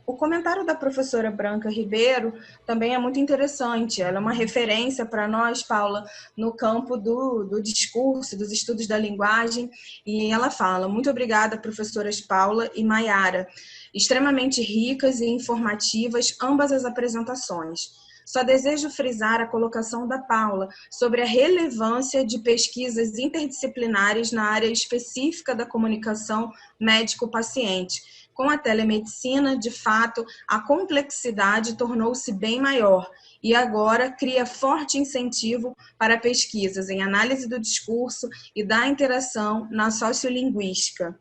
O comentário da professora Branca Ribeiro também é muito interessante. Ela é uma referência para nós, Paula, no campo do discurso, dos estudos da linguagem. E ela fala: muito obrigada, professoras Paula e Maiara. Extremamente ricas e informativas ambas as apresentações. Só desejo frisar a colocação da Paula sobre a relevância de pesquisas interdisciplinares na área específica da comunicação médico-paciente. Com a telemedicina, de fato, a complexidade tornou-se bem maior e agora cria forte incentivo para pesquisas em análise do discurso e da interação na sociolinguística.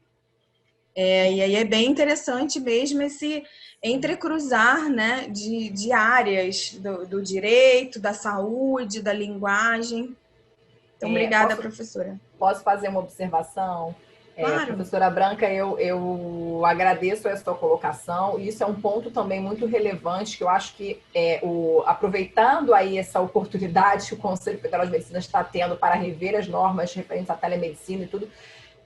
E aí é bem interessante mesmo esse entrecruzar, né, de áreas do direito, da saúde, da linguagem. Então, obrigada, professora. Posso fazer uma observação? Claro. Professora Branca, eu agradeço a sua colocação, e isso é um ponto também muito relevante, que eu acho que, aproveitando aí essa oportunidade que o Conselho Federal de Medicina está tendo para rever as normas referentes à telemedicina e tudo,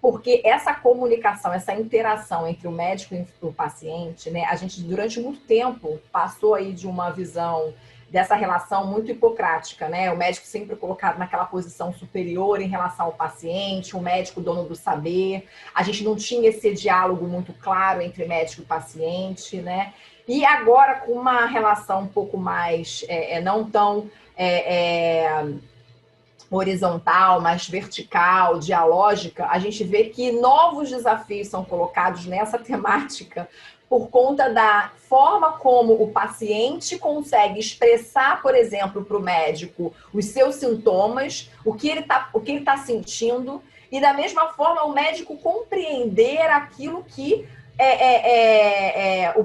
porque essa comunicação, essa interação entre o médico e o paciente, né, a gente durante muito tempo passou aí de uma visão dessa relação muito hipocrática, né? O médico sempre colocado naquela posição superior em relação ao paciente, o médico dono do saber. A gente não tinha esse diálogo muito claro entre médico e paciente, né? E agora, com uma relação um pouco mais, não tão horizontal, mais vertical, dialógica, a gente vê que novos desafios são colocados nessa temática por conta da forma como o paciente consegue expressar, por exemplo, para o médico os seus sintomas, o que ele tá sentindo, e da mesma forma o médico compreender aquilo que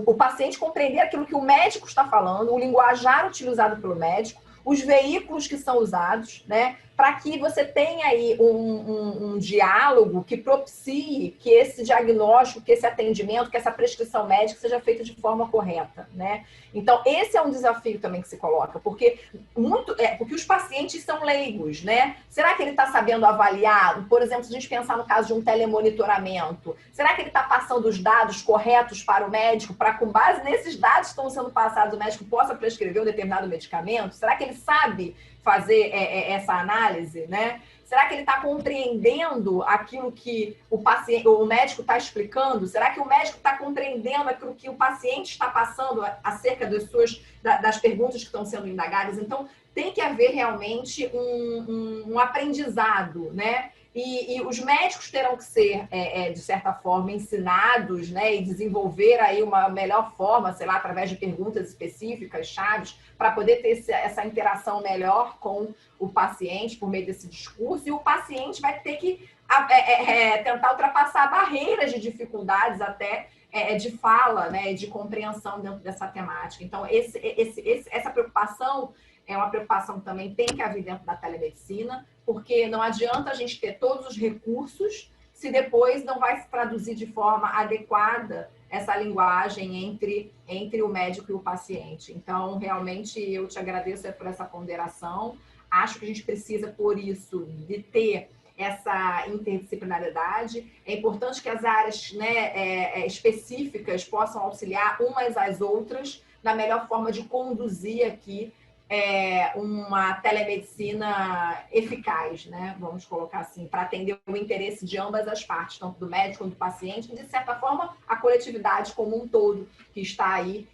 o paciente compreender aquilo que o médico está falando, o linguajar utilizado pelo médico, os veículos que são usados, né, para que você tenha aí um diálogo que propicie que esse diagnóstico, que esse atendimento, que essa prescrição médica seja feita de forma correta, né? Então, esse é um desafio também que se coloca, porque os pacientes são leigos, né? Será que ele está sabendo avaliar? Por exemplo, se a gente pensar no caso de um telemonitoramento, será que ele está passando os dados corretos para o médico, para, com base nesses dados que estão sendo passados, o médico possa prescrever um determinado medicamento? Será que ele sabe fazer essa análise, né? Será que ele está compreendendo aquilo que o médico está explicando? Será que o médico está compreendendo aquilo que o paciente está passando acerca das perguntas que estão sendo indagadas? Então, tem que haver realmente um aprendizado, né? E os médicos terão que ser, de certa forma, ensinados, né, e desenvolver aí uma melhor forma, sei lá, através de perguntas específicas, chaves, para poder ter essa interação melhor com o paciente por meio desse discurso. E o paciente vai ter que tentar ultrapassar barreiras de dificuldades até de fala, né, de compreensão dentro dessa temática. Então, essa preocupação é uma preocupação que também tem que haver dentro da telemedicina, porque não adianta a gente ter todos os recursos se depois não vai se traduzir de forma adequada essa linguagem entre o médico e o paciente. Então, realmente, eu te agradeço por essa ponderação. Acho que a gente precisa, por isso, de ter essa interdisciplinaridade. É importante que as áreas, né, específicas possam auxiliar umas às outras na melhor forma de conduzir aqui uma telemedicina eficaz, né? Vamos colocar assim, para atender o interesse de ambas as partes, tanto do médico quanto do paciente, e, de certa forma, a coletividade como um todo, que está aí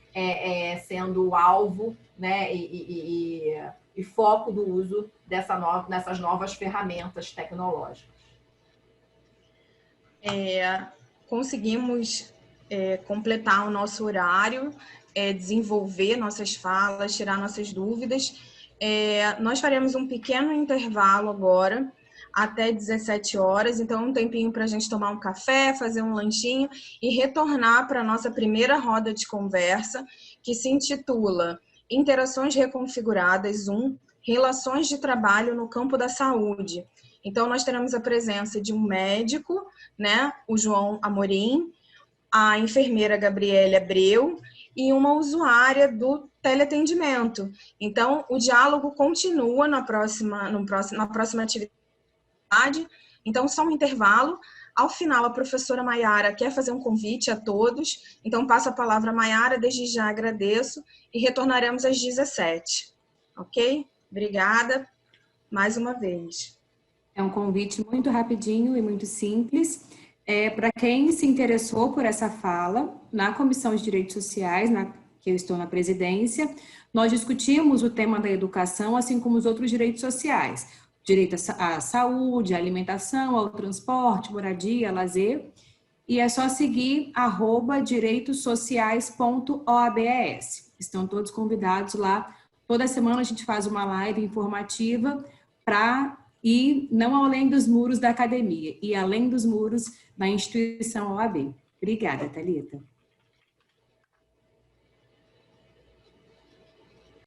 sendo alvo, né? E foco do uso dessas novas ferramentas tecnológicas. Conseguimos completar o nosso horário, desenvolver nossas falas, tirar nossas dúvidas. Nós faremos um pequeno intervalo agora, até 17 horas, então um tempinho para a gente tomar um café, fazer um lanchinho e retornar para a nossa primeira roda de conversa, que se intitula Interações Reconfiguradas 1, Relações de Trabalho no Campo da Saúde. Então, nós teremos a presença de um médico, né, o João Amorim, a enfermeira Gabriele Abreu e uma usuária do teleatendimento. Então, o diálogo continua na próxima atividade. Então, só um intervalo. Ao final, a professora Maiara quer fazer um convite a todos. Então, passo a palavra a Maiara, desde já agradeço e retornaremos às 17. Ok? Obrigada mais uma vez. É um convite muito rapidinho e muito simples. Para quem se interessou por essa fala, na Comissão de Direitos Sociais, que eu estou na presidência, nós discutimos o tema da educação, assim como os outros direitos sociais. Direito à saúde, à alimentação, ao transporte, moradia, lazer. E é só seguir @direitossociais.oabs. Estão todos convidados lá. Toda semana a gente faz uma live informativa para ir não além dos muros da academia, e além dos muros da instituição OAB. Obrigada, Thalita.